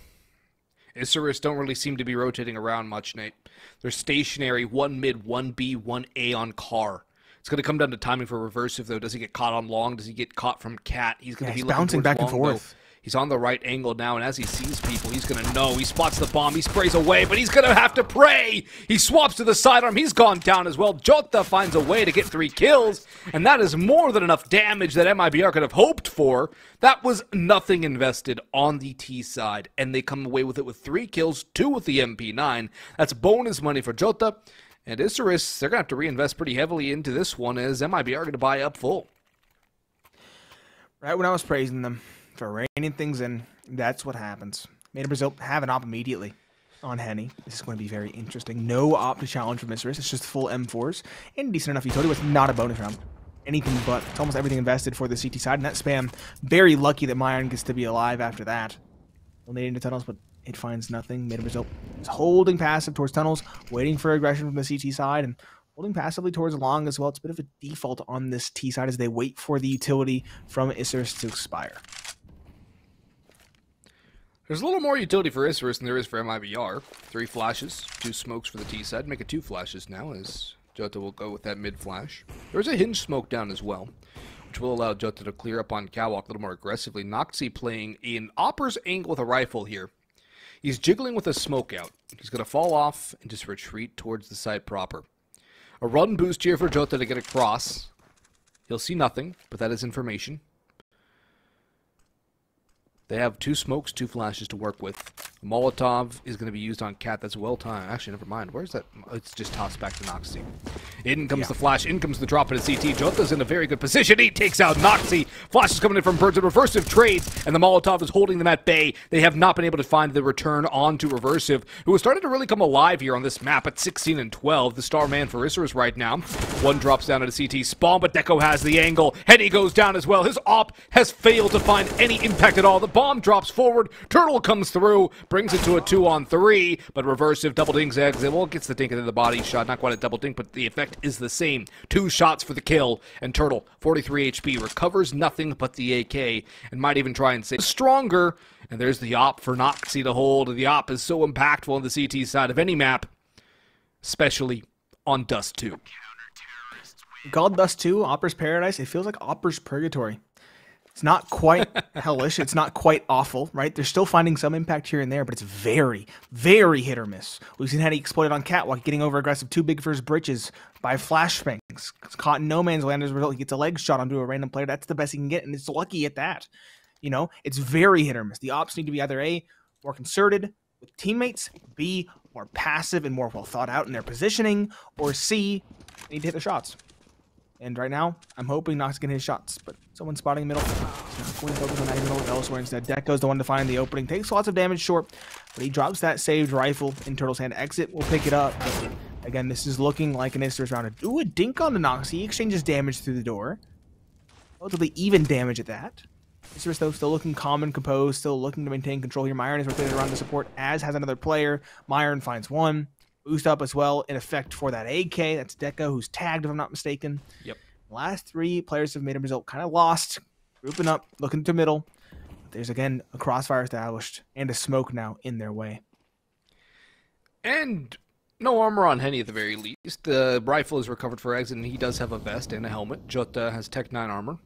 Isurus don't really seem to be rotating around much, Nate. They're stationary, 1 mid, 1 B, 1 A on car. It's going to come down to timing for Reversive, though. Does he get caught on long? Does he get caught from Cat? He's going to be bouncing back and forth. Though. He's on the right angle now, and as he sees people, he's going to know. He spots the bomb. He sprays away, but he's going to have to pray. He swaps to the sidearm. He's gone down as well. JOTA finds a way to get 3 kills, and that is more than enough damage that MIBR could have hoped for. That was nothing invested on the T side, and they come away with it with 3 kills, 2 with the MP9. That's bonus money for JOTA. And Isurus, they're going to have to reinvest pretty heavily into this one as MIBR are going to buy up full. Right when I was praising them for reining things in, that's what happens. Made in Brazil have an op immediately on Henny. This is going to be very interesting. No op to challenge from Isurus. It's just full M4s and decent enough utility with not a bonus round. Anything but. It's almost everything invested for the CT side. And that spam, very lucky that Myron gets to be alive after that. Eliminating the tunnels, but it finds nothing. Made in Brazil is holding passive towards tunnels, waiting for aggression from the CT side, and holding passively towards long as well. It's a bit of a default on this T side as they wait for the utility from Isurus to expire. There's a little more utility for Isurus than there is for MIBR. 3 flashes, 2 smokes for the T side. Make it 2 flashes now as JOTA will go with that mid flash. There's a hinge smoke down as well, which will allow JOTA to clear up on catwalk a little more aggressively. Noxie playing in Opper's angle with a rifle here. He's jiggling with a smoke out. He's going to fall off and just retreat towards the site proper. A run boost here for JOTA to get across. He'll see nothing, but that is information. They have 2 smokes, 2 flashes to work with. Molotov is going to be used on Cat. That's well timed. Actually, never mind. Where's that? It's just tossed back to Noxie. In comes the flash. In comes the drop into CT. JOTA's in a very good position. He takes out Noxie. Flash is coming in from Birds. And Reversive trades, and the Molotov is holding them at bay. They have not been able to find the return onto Reversive, who is starting to really come alive here on this map at 16 and 12. The star man for Isurus right now. One drops down into CT spawn, but deco has the angle. Henny goes down as well. His op has failed to find any impact at all. The bomb drops forward. Tuurtle comes through, brings it to a 2-on-3, but reversive double dings exit. Well, gets the dink into the body shot. Not quite a double dink, but the effect is the same. 2 shots for the kill, and Tuurtle, 43 HP, recovers nothing but the AK, and might even try and say stronger. And there's the op for Noxie to hold. The op is so impactful on the CT side of any map, especially on Dust2. Called Dust2, Opera's Paradise. It feels like Opera's Purgatory. It's not quite hellish. It's not quite awful, right? They're still finding some impact here and there, but it's very, very hit or miss. We've seen how he exploited on Catwalk, getting over aggressive, too big for his britches by flashbangs. Caught in no man's land as a result. He gets a leg shot onto a random player. That's the best he can get, and it's lucky at that. You know, it's very hit or miss. The ops need to be either A, more concerted with teammates, B, more passive and more well thought out in their positioning, or C, they need to hit their shots. And right now, I'm hoping Nox can hit his shots, but someone's spotting middle. He's not going to focus on that even elsewhere. Instead, Deco's the one to find the opening. Takes lots of damage short, but he drops that saved rifle in Turtle's hand. Exit will pick it up. But again, this is looking like an Isurus round. Ooh, a dink on the Nox. He exchanges damage through the door. Relatively even damage at that. Isurus, though, still looking calm and composed, still looking to maintain control here. Myron is rotated around the support, as has another player. Myron finds one. Boost up as well, in effect for that AK. That's Deco, who's tagged, if I'm not mistaken. Yep. Last 3 players have made a result kind of lost. Grouping up, looking to middle. But there's, again, a crossfire established and a smoke now in their way. And no armor on Henny at the very least. The rifle is recovered for exit, and he does have a vest and a helmet. JOTA has Tech 9 armor.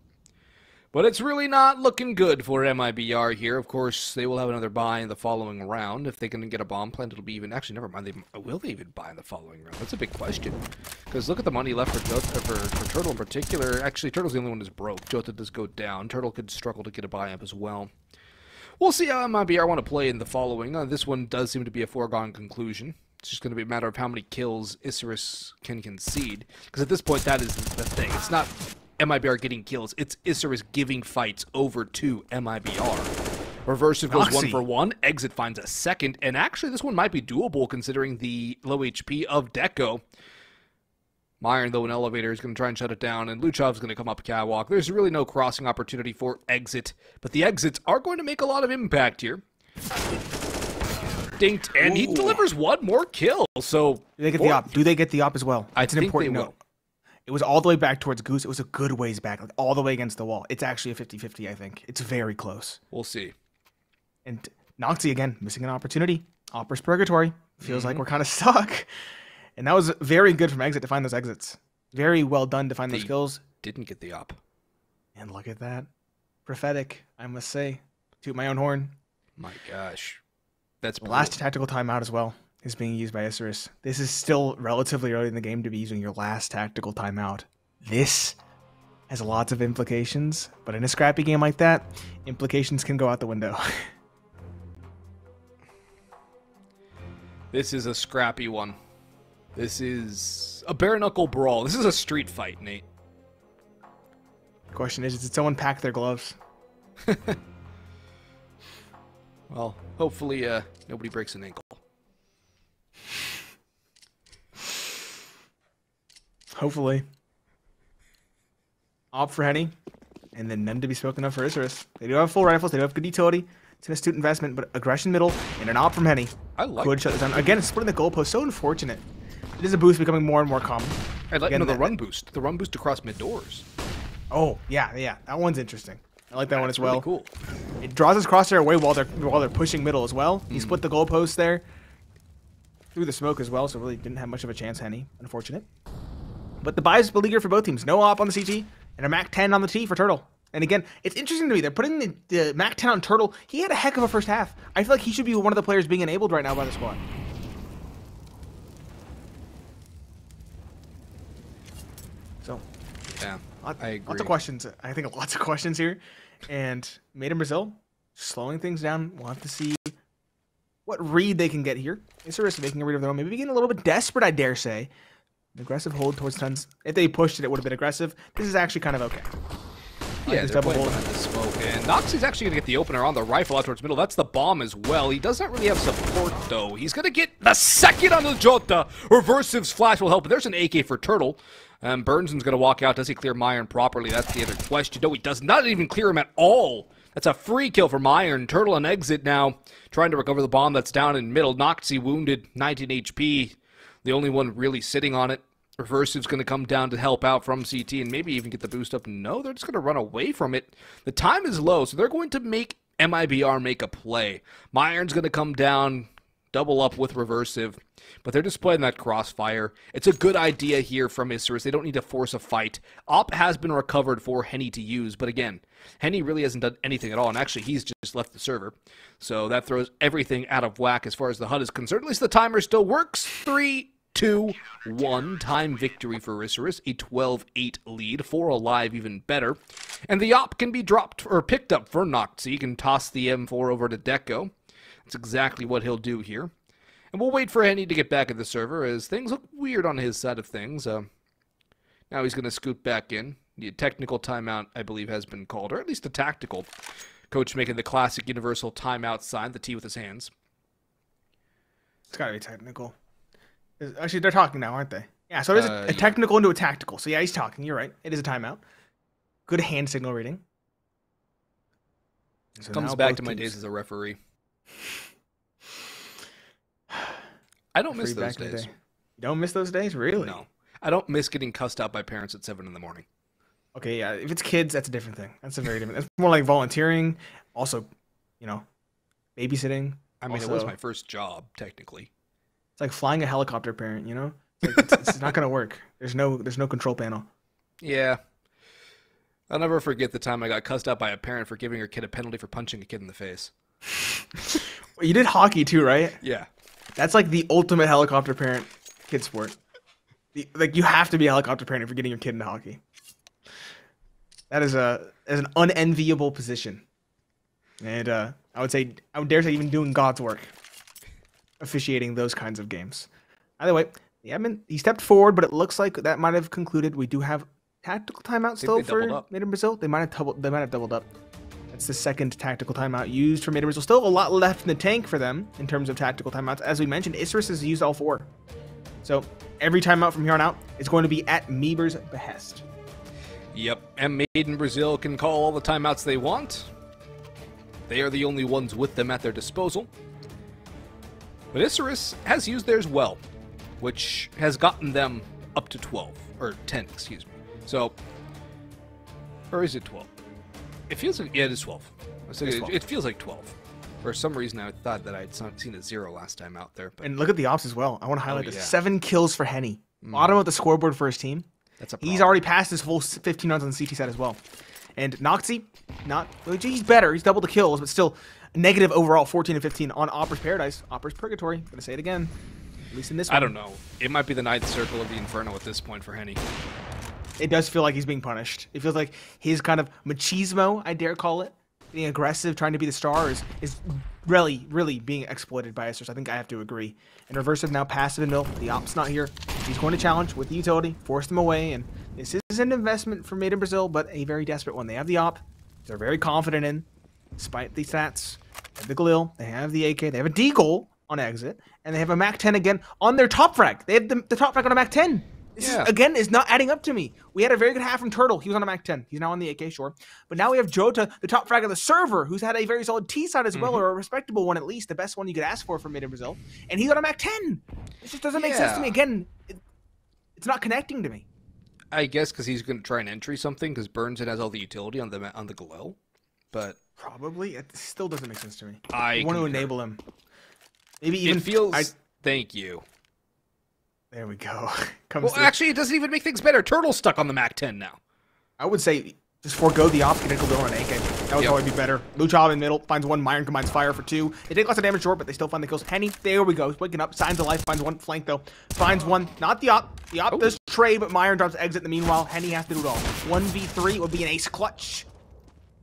But it's really not looking good for MIBR here. Of course, they will have another buy in the following round. If they can get a bomb plant, it'll be even... Actually, never mind. Will they even buy in the following round? That's a big question. Because look at the money left for Jota, for Tuurtle in particular. Actually, Turtle's the only one who's broke. Jota does go down. Tuurtle could struggle to get a buy up as well. We'll see how MIBR want to play in the following. This one does seem to be a foregone conclusion. It's just going to be a matter of how many kills Isurus can concede. Because at this point, that is the thing. It's not MIBR getting kills. It's Isurus giving fights over to MIBR. Reversive goes 1 for 1. Exit finds a second. And actually, this one might be doable considering the low HP of Deco. Myron, though, an elevator is going to try and shut it down. And Luchov's going to come up a catwalk. There's really no crossing opportunity for Exit. But the Exits are going to make a lot of impact here. Dinked, and he delivers 1 more kill. So do they get the op? Do they get the op as well? It's an important note. It was all the way back towards Goose. It was a good ways back, like all the way against the wall. It's actually a 50-50, I think. It's very close. We'll see. And Noxie, again, missing an opportunity. Opera's Purgatory. Feels like we're kind of stuck. And that was very good from Exit to find those exits. Very well done to find those kills. Didn't get the op. And look at that. Prophetic, I must say. Toot my own horn. My gosh. That's the last tactical timeout as well is being used by Isurus. This is still relatively early in the game to be using your last tactical timeout. This has lots of implications, but in a scrappy game like that, implications can go out the window. This is a scrappy one. This is a bare-knuckle brawl. This is a street fight, Nate. The question is, did someone pack their gloves? Well, hopefully nobody breaks an ankle. Hopefully. Op for Henny, and then none to be spoken of for Isurus. They do have full rifles, they do have good utility. It's an astute investment, but aggression middle and an op from Henny. I like Could shut this down. Again, it's splitting the goalpost. So unfortunate. It is a boost becoming more and more common. I'd like the run boost. The run boost across mid doors. Oh, yeah. That one's interesting. I like that one as well. Really cool. It draws his crosshair away while they're pushing middle as well. He split the goalpost there. Through the smoke as well, so really didn't have much of a chance, Henny. Unfortunate. But the buy is beleaguered for both teams. No op on the CT, and a MAC 10 on the T for Tuurtle. And again, it's interesting to me. They're putting the MAC 10 on Tuurtle. He had a heck of a first half. I feel like he should be one of the players being enabled right now by the squad. So, yeah, I agree. Lots of questions. I think lots of questions here. And Made in Brazil, slowing things down. We'll have to see what read they can get here. Isurus making a read of their own. Maybe getting a little bit desperate, I dare say. An aggressive hold towards Tons. If they pushed it, it would have been aggressive. This is actually kind of okay. Yeah, they're playing behind the smoke. And Noxie's actually going to get the opener on the rifle out towards middle. That's the bomb as well. He does not really have support, though. He's going to get the second on the JOTA. Reversive's flash will help. But there's an AK for Tuurtle. Burnson's going to walk out. Does he clear Myron properly? That's the other question. No, he does not even clear him at all. That's a free kill from Iron. Tuurtle on exit now, trying to recover the bomb that's down in middle. Noxy wounded, 19 HP. The only one really sitting on it. Reversive's going to come down to help out from CT and maybe even get the boost up. No, they're just going to run away from it. The time is low, so they're going to make MIBR make a play. Iron's going to come down, double up with Reversive, but they're just playing that crossfire. It's a good idea here from Isurus. They don't need to force a fight. Op has been recovered for Henny to use, but again, Henny really hasn't done anything at all, and actually he's just left the server. So that throws everything out of whack as far as the HUD is concerned. At least the timer still works. 3, 2, 1. Time victory for Isurus. A 12-8 lead. 4 alive, even better. And the op can be dropped or picked up for Noxy. He can toss the M4 over to Deco. That's exactly what he'll do here. And we'll wait for Henny to get back at the server as things look weird on his side of things. Now he's going to scoot back in. The technical timeout, I believe, has been called, or at least a tactical. Coach making the classic universal timeout sign, the T with his hands. It's got to be technical. Actually, they're talking now, aren't they? Yeah, so it is a technical into a tactical. So yeah, he's talking. You're right. It is a timeout. Good hand signal reading. So comes back to my days as a referee. I don't miss those days. You don't miss those days? Really? No. I don't miss getting cussed out by parents at 7 in the morning. Okay, yeah. If it's kids, that's a different thing. That's a very different. That's more like volunteering. Also, you know, babysitting. I mean, it was my first job, technically. It's like flying a helicopter parent, you know? It's not going to work. There's no control panel. Yeah. I'll never forget the time I got cussed out by a parent for giving her kid a penalty for punching a kid in the face. Well, you did hockey too, right? Yeah. That's like the ultimate helicopter parent kid sport. Like, you have to be a helicopter parent if you're getting your kid into hockey. That is an unenviable position. And I would dare say even doing God's work. Officiating those kinds of games. Either way, he stepped forward, but it looks like that might have concluded. We do have tactical timeout still for Made in Brazil. They might have doubled up. That's the second tactical timeout used for Made in Brazil. Still a lot left in the tank for them in terms of tactical timeouts. As we mentioned, Isurus has used all 4. So every timeout from here on out is going to be at MIBR's behest. Yep, and Made in Brazil can call all the timeouts they want. They are the only ones with them at their disposal. But Isurus has used theirs well, which has gotten them up to 12, or 10, excuse me. So, or is it 12? It feels like, yeah, it is 12. It feels like 12. For some reason, I thought that I'd seen a 0 last time out there. But... And look at the ops as well. I want to highlight this. 7 kills for Henny. Bottom of the scoreboard for his team. That's a problem. He's already passed his full 15 runs on the CT side as well. And Noxy, he's better. He's double the kills, but still negative overall, 14 and 15 on Opera's Paradise. Opera's Purgatory. I'm going to say it again. At least in this one. I don't know. It might be the ninth circle of the Inferno at this point for Henny. It does feel like he's being punished. It feels like his kind of machismo, I dare call it, being aggressive, trying to be the star, is really, really being exploited by Isurus. I think I have to agree. And Reversive now passive in middle. The op's not here. He's going to challenge with the utility, force them away, and this is an investment for Made in Brazil, but a very desperate one. They have the op. They're very confident in, despite the stats. They have the Galil. They have the AK. They have a deagle on exit, and they have a MAC-10 again on their top frag. They have the top frag on a MAC-10. This is not adding up to me. We had a very good half from Tuurtle. He was on a MAC-10. He's now on the AK, sure. But now we have JOTA, the top frag of the server, who's had a very solid T side as well, or a respectable one at least, the best one you could ask for Made in Brazil. And he's on a MAC-10. This just doesn't make sense to me. Again, it's not connecting to me. I guess because he's going to try and entry something, because Burnson has all the utility on the Galil. But probably. It still doesn't make sense to me. I want to enable him. Maybe even... It feels... Thank you. There we go. Actually, it doesn't even make things better. Turtle's stuck on the MAC-10 now. I would say just forego the op, get a Galil on an AK. That would probably be better. Luchov in middle, finds 1, Myron combines fire for 2. They take lots of damage short, but they still find the kills. Henny, there we go. He's waking up. Signs of life, finds 1 flank though. Finds 1, not the op. The op does trade, but Myron drops exit in the meanwhile. Henny has to do it all. 1v3 would be an ace clutch.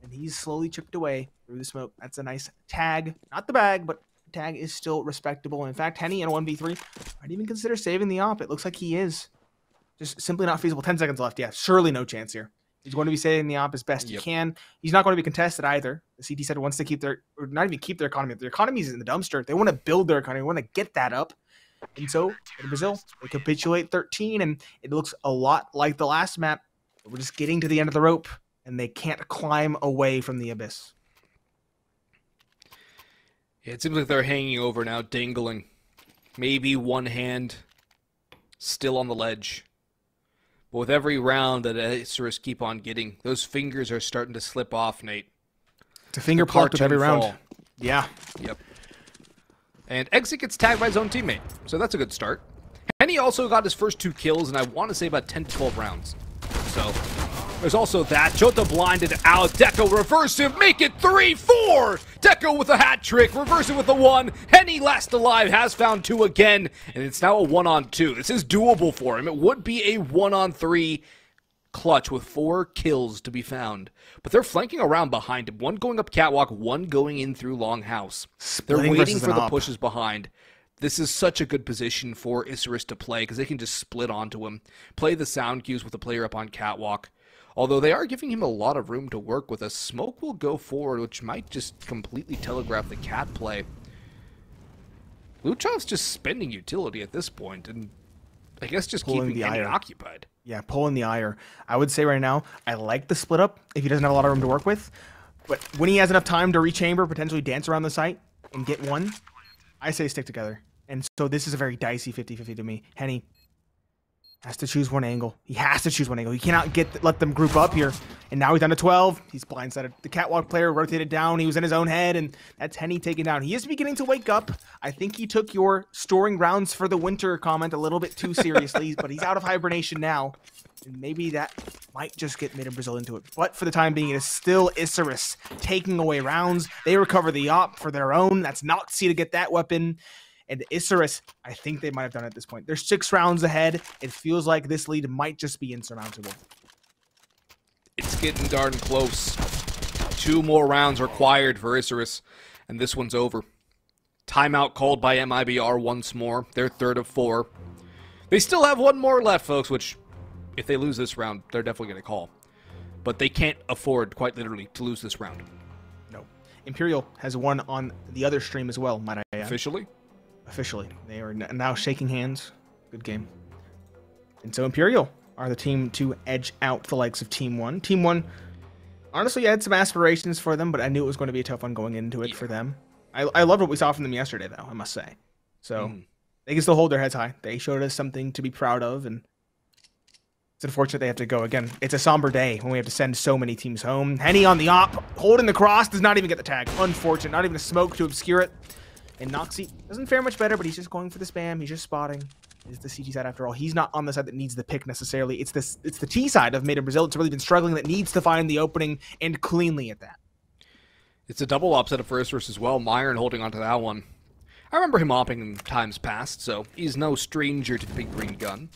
And he's slowly chipped away through the smoke. That's a nice tag. Not the bag, but tag is still respectable. In fact, Henny in a 1v3 might even consider saving the op. It looks like he is. Just simply not feasible. 10 seconds left. Yeah, surely no chance here. He's going to be saving the op as best he can. He's not going to be contested either. The CT said wants to keep their, or not even keep their economy. Their economy is in the dumpster. They want to build their economy. They want to get that up. And so, in Brazil, they capitulate 13, and it looks a lot like the last map. We're just getting to the end of the rope, and they can't climb away from the abyss. Yeah, it seems like they're hanging over now, dangling. Maybe one hand still on the ledge. But with every round that Isurus keep on getting, those fingers are starting to slip off, Nate. It's a finger plucked with every round. Yeah. Yep. And Exit gets tagged by his own teammate, so that's a good start. And he also got his first 2 kills, and I want to say about 10 to 12 rounds. So, there's also that. JOTA blinded out. Deco reversive, make it 3-4! Deco with a hat trick, reversive with a 1. Henny last alive, has found 2 again, and it's now a 1-on-2. This is doable for him. It would be a 1-on-3 clutch with 4 kills to be found. But they're flanking around behind him. One going up catwalk, one going in through longhouse. They're waiting for the pushes behind. This is such a good position for Isurus to play because they can just split onto him, play the sound cues with the player up on catwalk. Although they are giving him a lot of room to work with. A smoke will go forward, which might just completely telegraph the cat play. Luchov's just spending utility at this point, and I guess just keeping the Henny occupied. Yeah, pulling the ire. I would say right now, I like the split up if he doesn't have a lot of room to work with. But when he has enough time to rechamber, potentially dance around the site, and get one, I say stick together. And so this is a very dicey 50-50 to me. Henny has to choose one angle. He has to choose one angle. He cannot let them group up here. And now he's down to 12. He's blindsided. The catwalk player rotated down. He was in his own head, and that's Henny taken down. He is beginning to wake up. I think he took your storing rounds for the winter comment a little bit too seriously, but he's out of hibernation now. And maybe that might just get Made in Brazil into it. But for the time being, it is still Isurus taking away rounds. They recover the op for their own. That's Noxy to get that weapon. And Isurus, I think they might have done it at this point. They're 6 rounds ahead. It feels like this lead might just be insurmountable. It's getting darn close. 2 more rounds required for Isurus, and this one's over. Timeout called by MIBR once more. Their 3rd of 4. They still have 1 more left, folks, which, if they lose this round, they're definitely going to call. But they can't afford, quite literally, to lose this round. No. Imperial has won on the other stream as well, might I add. Officially? Officially. They are now shaking hands. Good game. And so Imperial are the team to edge out the likes of Team 1. Team 1, honestly, I had some aspirations for them, but I knew it was going to be a tough one going into it for them. I loved what we saw from them yesterday, though, I must say. So they can still hold their heads high. They showed us something to be proud of, and it's unfortunate they have to go. Again, it's a somber day when we have to send so many teams home. Henny on the op, holding the cross, does not even get the tag. Unfortunate. Not even a smoke to obscure it. And Noxy doesn't fare much better, but he's just going for the spam. He's just spotting. It's the CT side after all. He's not on the side that needs the pick necessarily. It's the T side of Made in Brazil. It's really been struggling, that needs to find the opening, and cleanly at that. It's a double op setup for Isurus as well. Myron holding onto that one. I remember him opping in times past, so he's no stranger to the big green gun.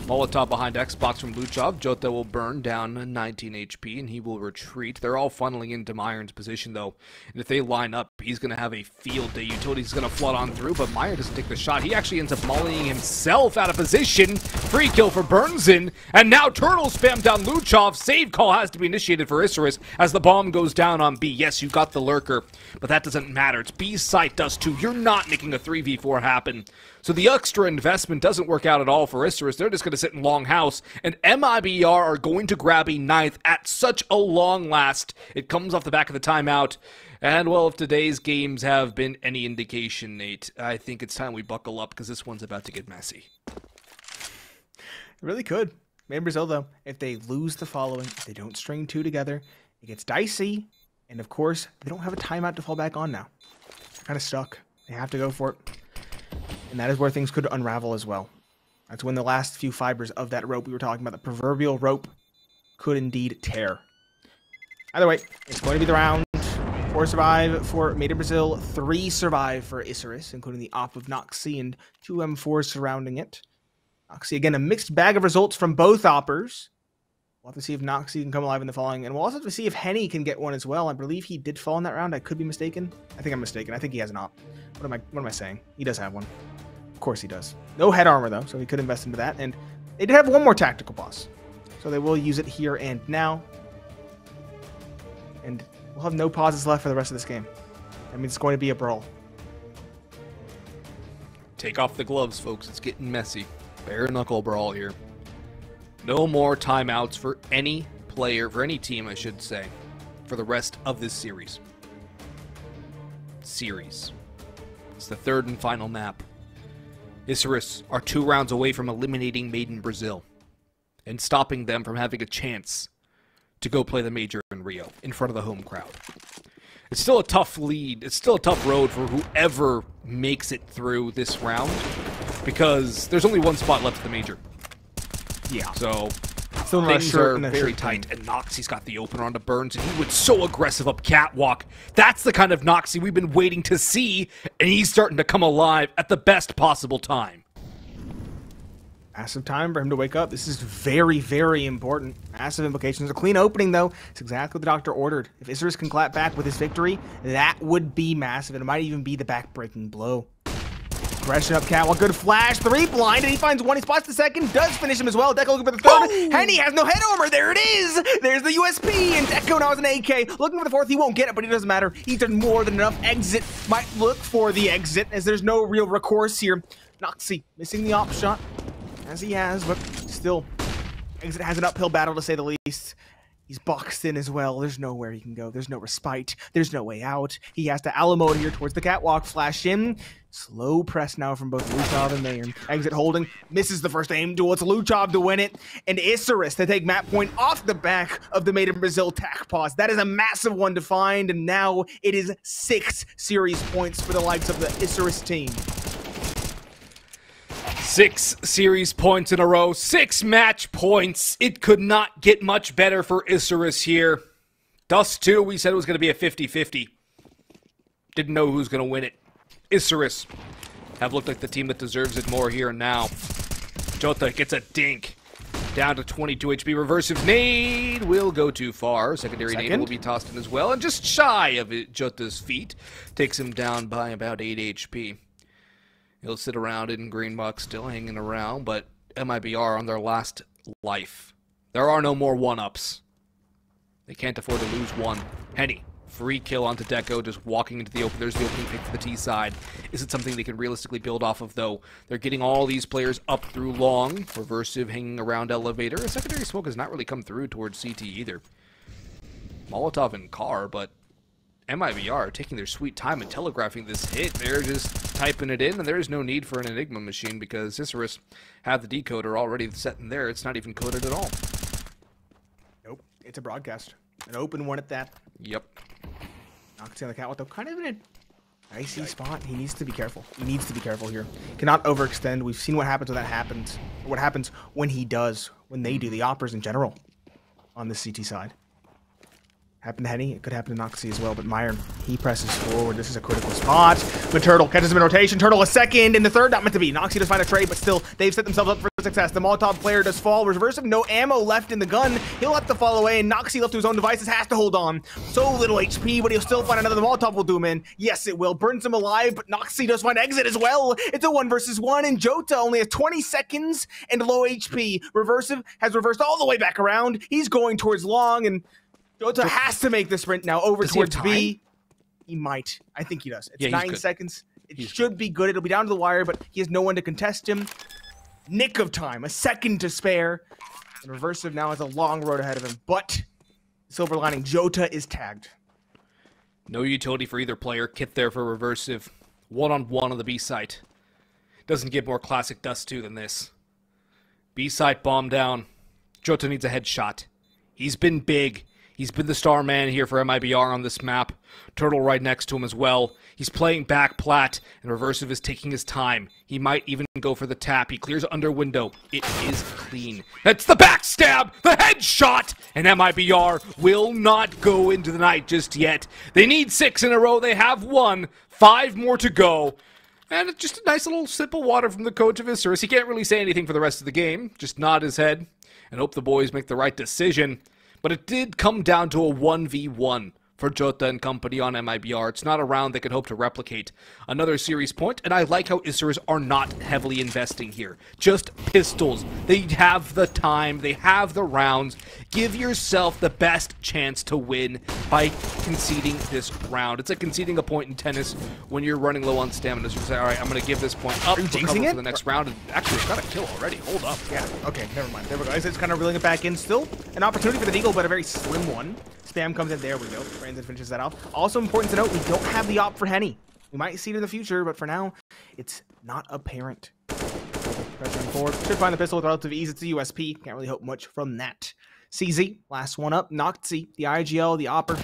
Molotov behind Xbox from Luchov. JOTA will burn down 19 HP, and he will retreat. They're all funneling into Myron's position, though. And if they line up, he's going to have a field day. Utility's going to flood on through, but Myron doesn't take the shot. He actually ends up mollying himself out of position. Free kill for Burnsin. And now Tuurtle spammed down Luchov. Save call has to be initiated for Isurus as the bomb goes down on B. Yes, you got the lurker, but that doesn't matter. It's B's site, Dust2. You're not making a 3v4 happen. So the extra investment doesn't work out at all for Isurus. They're just going to sit in long house, and MIBR are going to grab a 9th at such a long last. It comes off the back of the timeout. And, well, if today's games have been any indication, Nate, I think it's time we buckle up because this one's about to get messy. It really could. Made in Brazil, though, if they lose the following, if they don't string 2 together, it gets dicey. And, of course, they don't have a timeout to fall back on now. They're kind of stuck. They have to go for it. And that is where things could unravel as well. That's when the last few fibers of that rope we were talking about, the proverbial rope, could indeed tear. Either way, it's going to be the round. 4 survive for Made in Brazil, 3 survive for Isurus, including the op of Noxy and 2 M4s surrounding it. Noxy, again, a mixed bag of results from both oppers. We'll have to see if Noxy can come alive in the following, and we'll also have to see if Henny can get one as well. I believe he did fall in that round. I could be mistaken. I think I'm mistaken. I think he has an op. What am I saying? He does have one. Of course he does. No head armor, though, so he could invest into that. And they did have one more tactical boss, so they will use it here and now. And we'll have no pauses left for the rest of this game. I mean, it's going to be a brawl. Take off the gloves, folks. It's getting messy. Bare knuckle brawl here. No more timeouts for any player, for any team, I should say, for the rest of this series. series. It's the third and final map. Isurus are 2 rounds away from eliminating Made in Brazil and stopping them from having a chance to go play the major in Rio in front of the home crowd. It's still a tough lead. It's still a tough road for whoever makes it through this round because there's only one spot left at the major. Yeah. So still things are very tight. And Noxie's got the opener onto Burns, and he went so aggressive up catwalk. That's the kind of Noxie we've been waiting to see, and he's starting to come alive at the best possible time. Massive time for him to wake up. This is very, very important. Massive implications. A clean opening, though. It's exactly what the doctor ordered. If Isurus can clap back with his victory, that would be massive. And it might even be the back-breaking blow. Aggression up catwalk. Good flash. 3 blind. And he finds 1. He spots the second. Does finish him as well. Deco looking for the third. Oh! Henny has no head armor. There it is. There's the USP. And Deco now has an AK. Looking for the 4th. He won't get it, but it doesn't matter. He's done more than enough. Exit. Might look for the exit, as there's no real recourse here. Noxie missing the op shot, as he has, but still, Exit has an uphill battle to say the least. He's boxed in as well. There's nowhere he can go. There's no respite. There's no way out. He has to Alamo here towards the catwalk. Flash in. Slow press now from both Luchov and Mayer. Exit holding. Misses the first aim duel. It's Luchov to win it. And Isurus to take map point off the back of the Made in Brazil tack pause. That is a massive one to find. And now it is 6 series points for the likes of the Isurus team. 6 series points in a row, 6 match points. It could not get much better for Isurus here. Dust2, we said it was going to be a 50-50. Didn't know who was going to win it. Isurus have looked like the team that deserves it more here and now. JOTA gets a dink. Down to 22 HP. Reversive nade will go too far. Secondary nade will be tossed in as well. And just shy of JOTA's feet. Takes him down by about 8 HP. He'll sit around in Greenbuck, still hanging around, but MIBR on their last life. There are no more 1-ups. They can't afford to lose one. Henny, free kill onto Deco, just walking into the open. There's the opening pick for the T side. Is it something they can realistically build off of, though? They're getting all these players up through long. Reversive hanging around elevator. A secondary smoke has not really come through towards CT either. Molotov and Car, but MIBR are taking their sweet time in telegraphing this hit. They're just typing it in, and there is no need for an Enigma machine because Isurus have the decoder already set in there. It's not even coded at all. Nope, it's a broadcast. An open one at that. Yep. Noxie on the catwalk, though, kind of in an icy spot. He needs to be careful. He needs to be careful here. Cannot overextend. We've seen what happens when that happens. What happens when he does, when they do, the operas in general on the CT side. Happened to Henny, it could happen to Noxie as well, but Meyer, he presses forward. This is a critical spot. But Tuurtle catches him in rotation. Tuurtle a second, and the third not meant to be. Noxie does find a trade, but still, they've set themselves up for success. The Molotov player does fall. Reversive, no ammo left in the gun. He'll have to fall away, and Noxie left to his own devices has to hold on. So little HP, but he'll still find another. The Molotov will do him in. Yes, it will. Burns him alive, but Noxie does find exit as well. It's a 1 versus 1, and JOTA only has 20 seconds and low HP. Reversive has reversed all the way back around. He's going towards long, and JOTA has to make the sprint now over towards B. He might. I think he does. It's 9 seconds. It should be good. It'll be down to the wire, but he has no one to contest him. Nick of time. A second to spare. And Reversive now has a long road ahead of him. But, silver lining, JOTA is tagged. No utility for either player. Kit there for Reversive. 1-on-1 on the B site. Doesn't get more classic Dust2 than this. B site bomb down. JOTA needs a headshot. He's been big. He's been the star man here for MIBR on this map. Tuurtle right next to him as well. He's playing back plat, and Reversive is taking his time. He might even go for the tap. He clears under window. It is clean. That's the backstab! The headshot! And MIBR will not go into the night just yet. They need 6 in a row. They have 1. 5 more to go. And it's just a nice little sip of water from the coach of Isurus. He can't really say anything for the rest of the game. Just nod his head and hope the boys make the right decision. But it did come down to a 1v1 for JOTA and company on MIBR. It's not a round they could hope to replicate. Another series point, and I like how Isurus are not heavily investing here. Just pistols. They have the time. They have the rounds. Give yourself the best chance to win by conceding this round. It's like conceding a point in tennis when you're running low on stamina. So you say, all right, I'm going to give this point up for the next round. And actually, it's got a kill already. Hold up. Yeah, okay, never mind. There we go. It's kind of reeling it back in. Still an opportunity for the Deagle, but a very slim one. Spam comes in. There we go. Brandon finishes that off. Also important to note, we don't have the op for Henny. We might see it in the future, but for now, it's not apparent. Pressuring forward. Should find the pistol with relative ease. It's a USP. Can't really hope much from that. CZ, last one up. Noxy, the IGL, the Opper.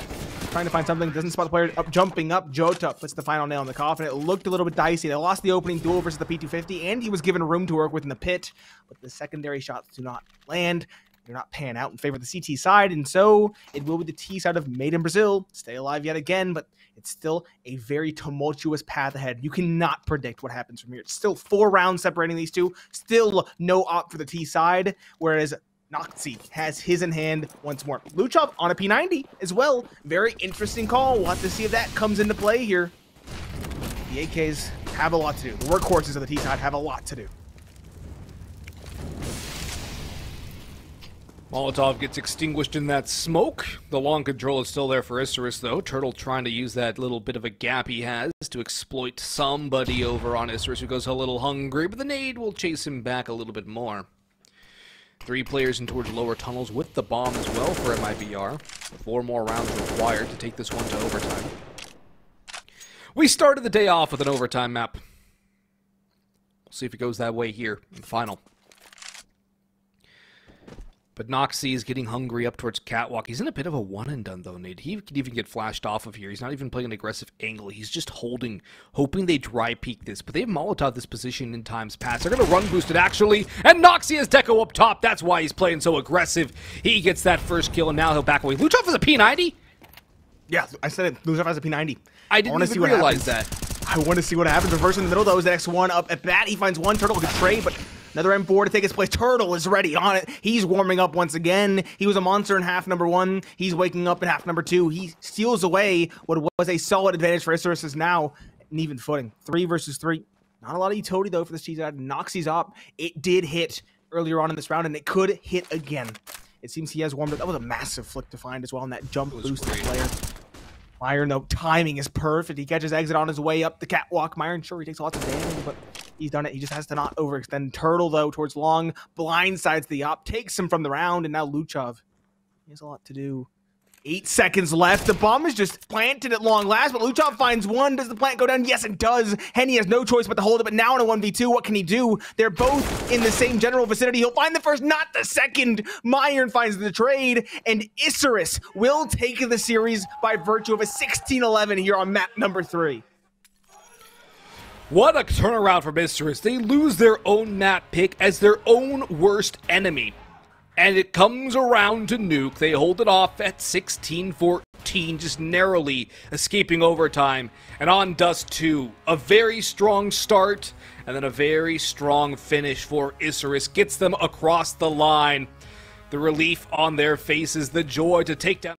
Trying to find something. Doesn't spot the player. Up, jumping up. JOTA puts the final nail in the coffin. It looked a little bit dicey. They lost the opening duel versus the P250, and he was given room to work with in the pit. But the secondary shots do not land. They're not pan out in favor of the CT side, and so it will be the T side of Made in Brazil. Stay alive yet again, but it's still a very tumultuous path ahead. You cannot predict what happens from here. It's still 4 rounds separating these two. Still no op for the T side, whereas Noxy has his in hand once more. Luchov on a P90 as well. Very interesting call. We'll have to see if that comes into play here. The AKs have a lot to do. The workhorses of the T side have a lot to do. Molotov gets extinguished in that smoke. The long control is still there for Isurus, though. Tuurtle trying to use that little bit of a gap he has to exploit somebody over on Isurus, who goes a little hungry, but the nade will chase him back a little bit more. 3 players in towards lower tunnels with the bomb as well for MIBR. 4 more rounds required to take this one to overtime. We started the day off with an overtime map. We'll see if it goes that way here in the final. But Noxy is getting hungry up towards Catwalk. He's in a bit of a one-and-done, though, Nate. He could even get flashed off of here. He's not even playing an aggressive angle. He's just holding, hoping they dry peek this. But they've Molotov this position in times past. They're going to run boost it, actually. And Noxy has deco up top. That's why he's playing so aggressive. He gets that first kill, and now he'll back away. Luchov has a P90? Yeah, I said it. Luchov has a P90. I didn't even realize that. I want to see what happens. Reverse in the middle, though, is the next one up at bat. He finds one. Tuurtle could trade, but another M4 to take his place. Tuurtle is ready on it. He's warming up once again. He was a monster in half number 1. He's waking up in half number 2. He steals away what was a solid advantage for Isurus is now an even footing. 3 versus 3. Not a lot of utility, though, for this team. Noxy's up. It did hit earlier on in this round, and it could hit again. It seems he has warmed up. That was a massive flick to find as well, and that jump boost player. Myron, no timing is perfect. He catches exit on his way up the catwalk. Myron, sure, he takes lots of damage, but he's done it. He just has to not overextend. Tuurtle, though, towards long, blindsides the op, takes him from the round, and now Luchov. He has a lot to do. 8 seconds left. The bomb is just planted at long last, but Luchov finds one. Does the plant go down? Yes, it does. Henny has no choice but to hold it, but now in a 1v2, what can he do? They're both in the same general vicinity. He'll find the first, not the second. Myron finds the trade, and Isurus will take the series by virtue of a 16-11 here on map number 3. What a turnaround from Isurus. They lose their own map pick as their own worst enemy. And it comes around to nuke. They hold it off at 16-14, just narrowly escaping overtime. And on Dust2, a very strong start and then a very strong finish for Isurus. Gets them across the line. The relief on their faces, the joy to take down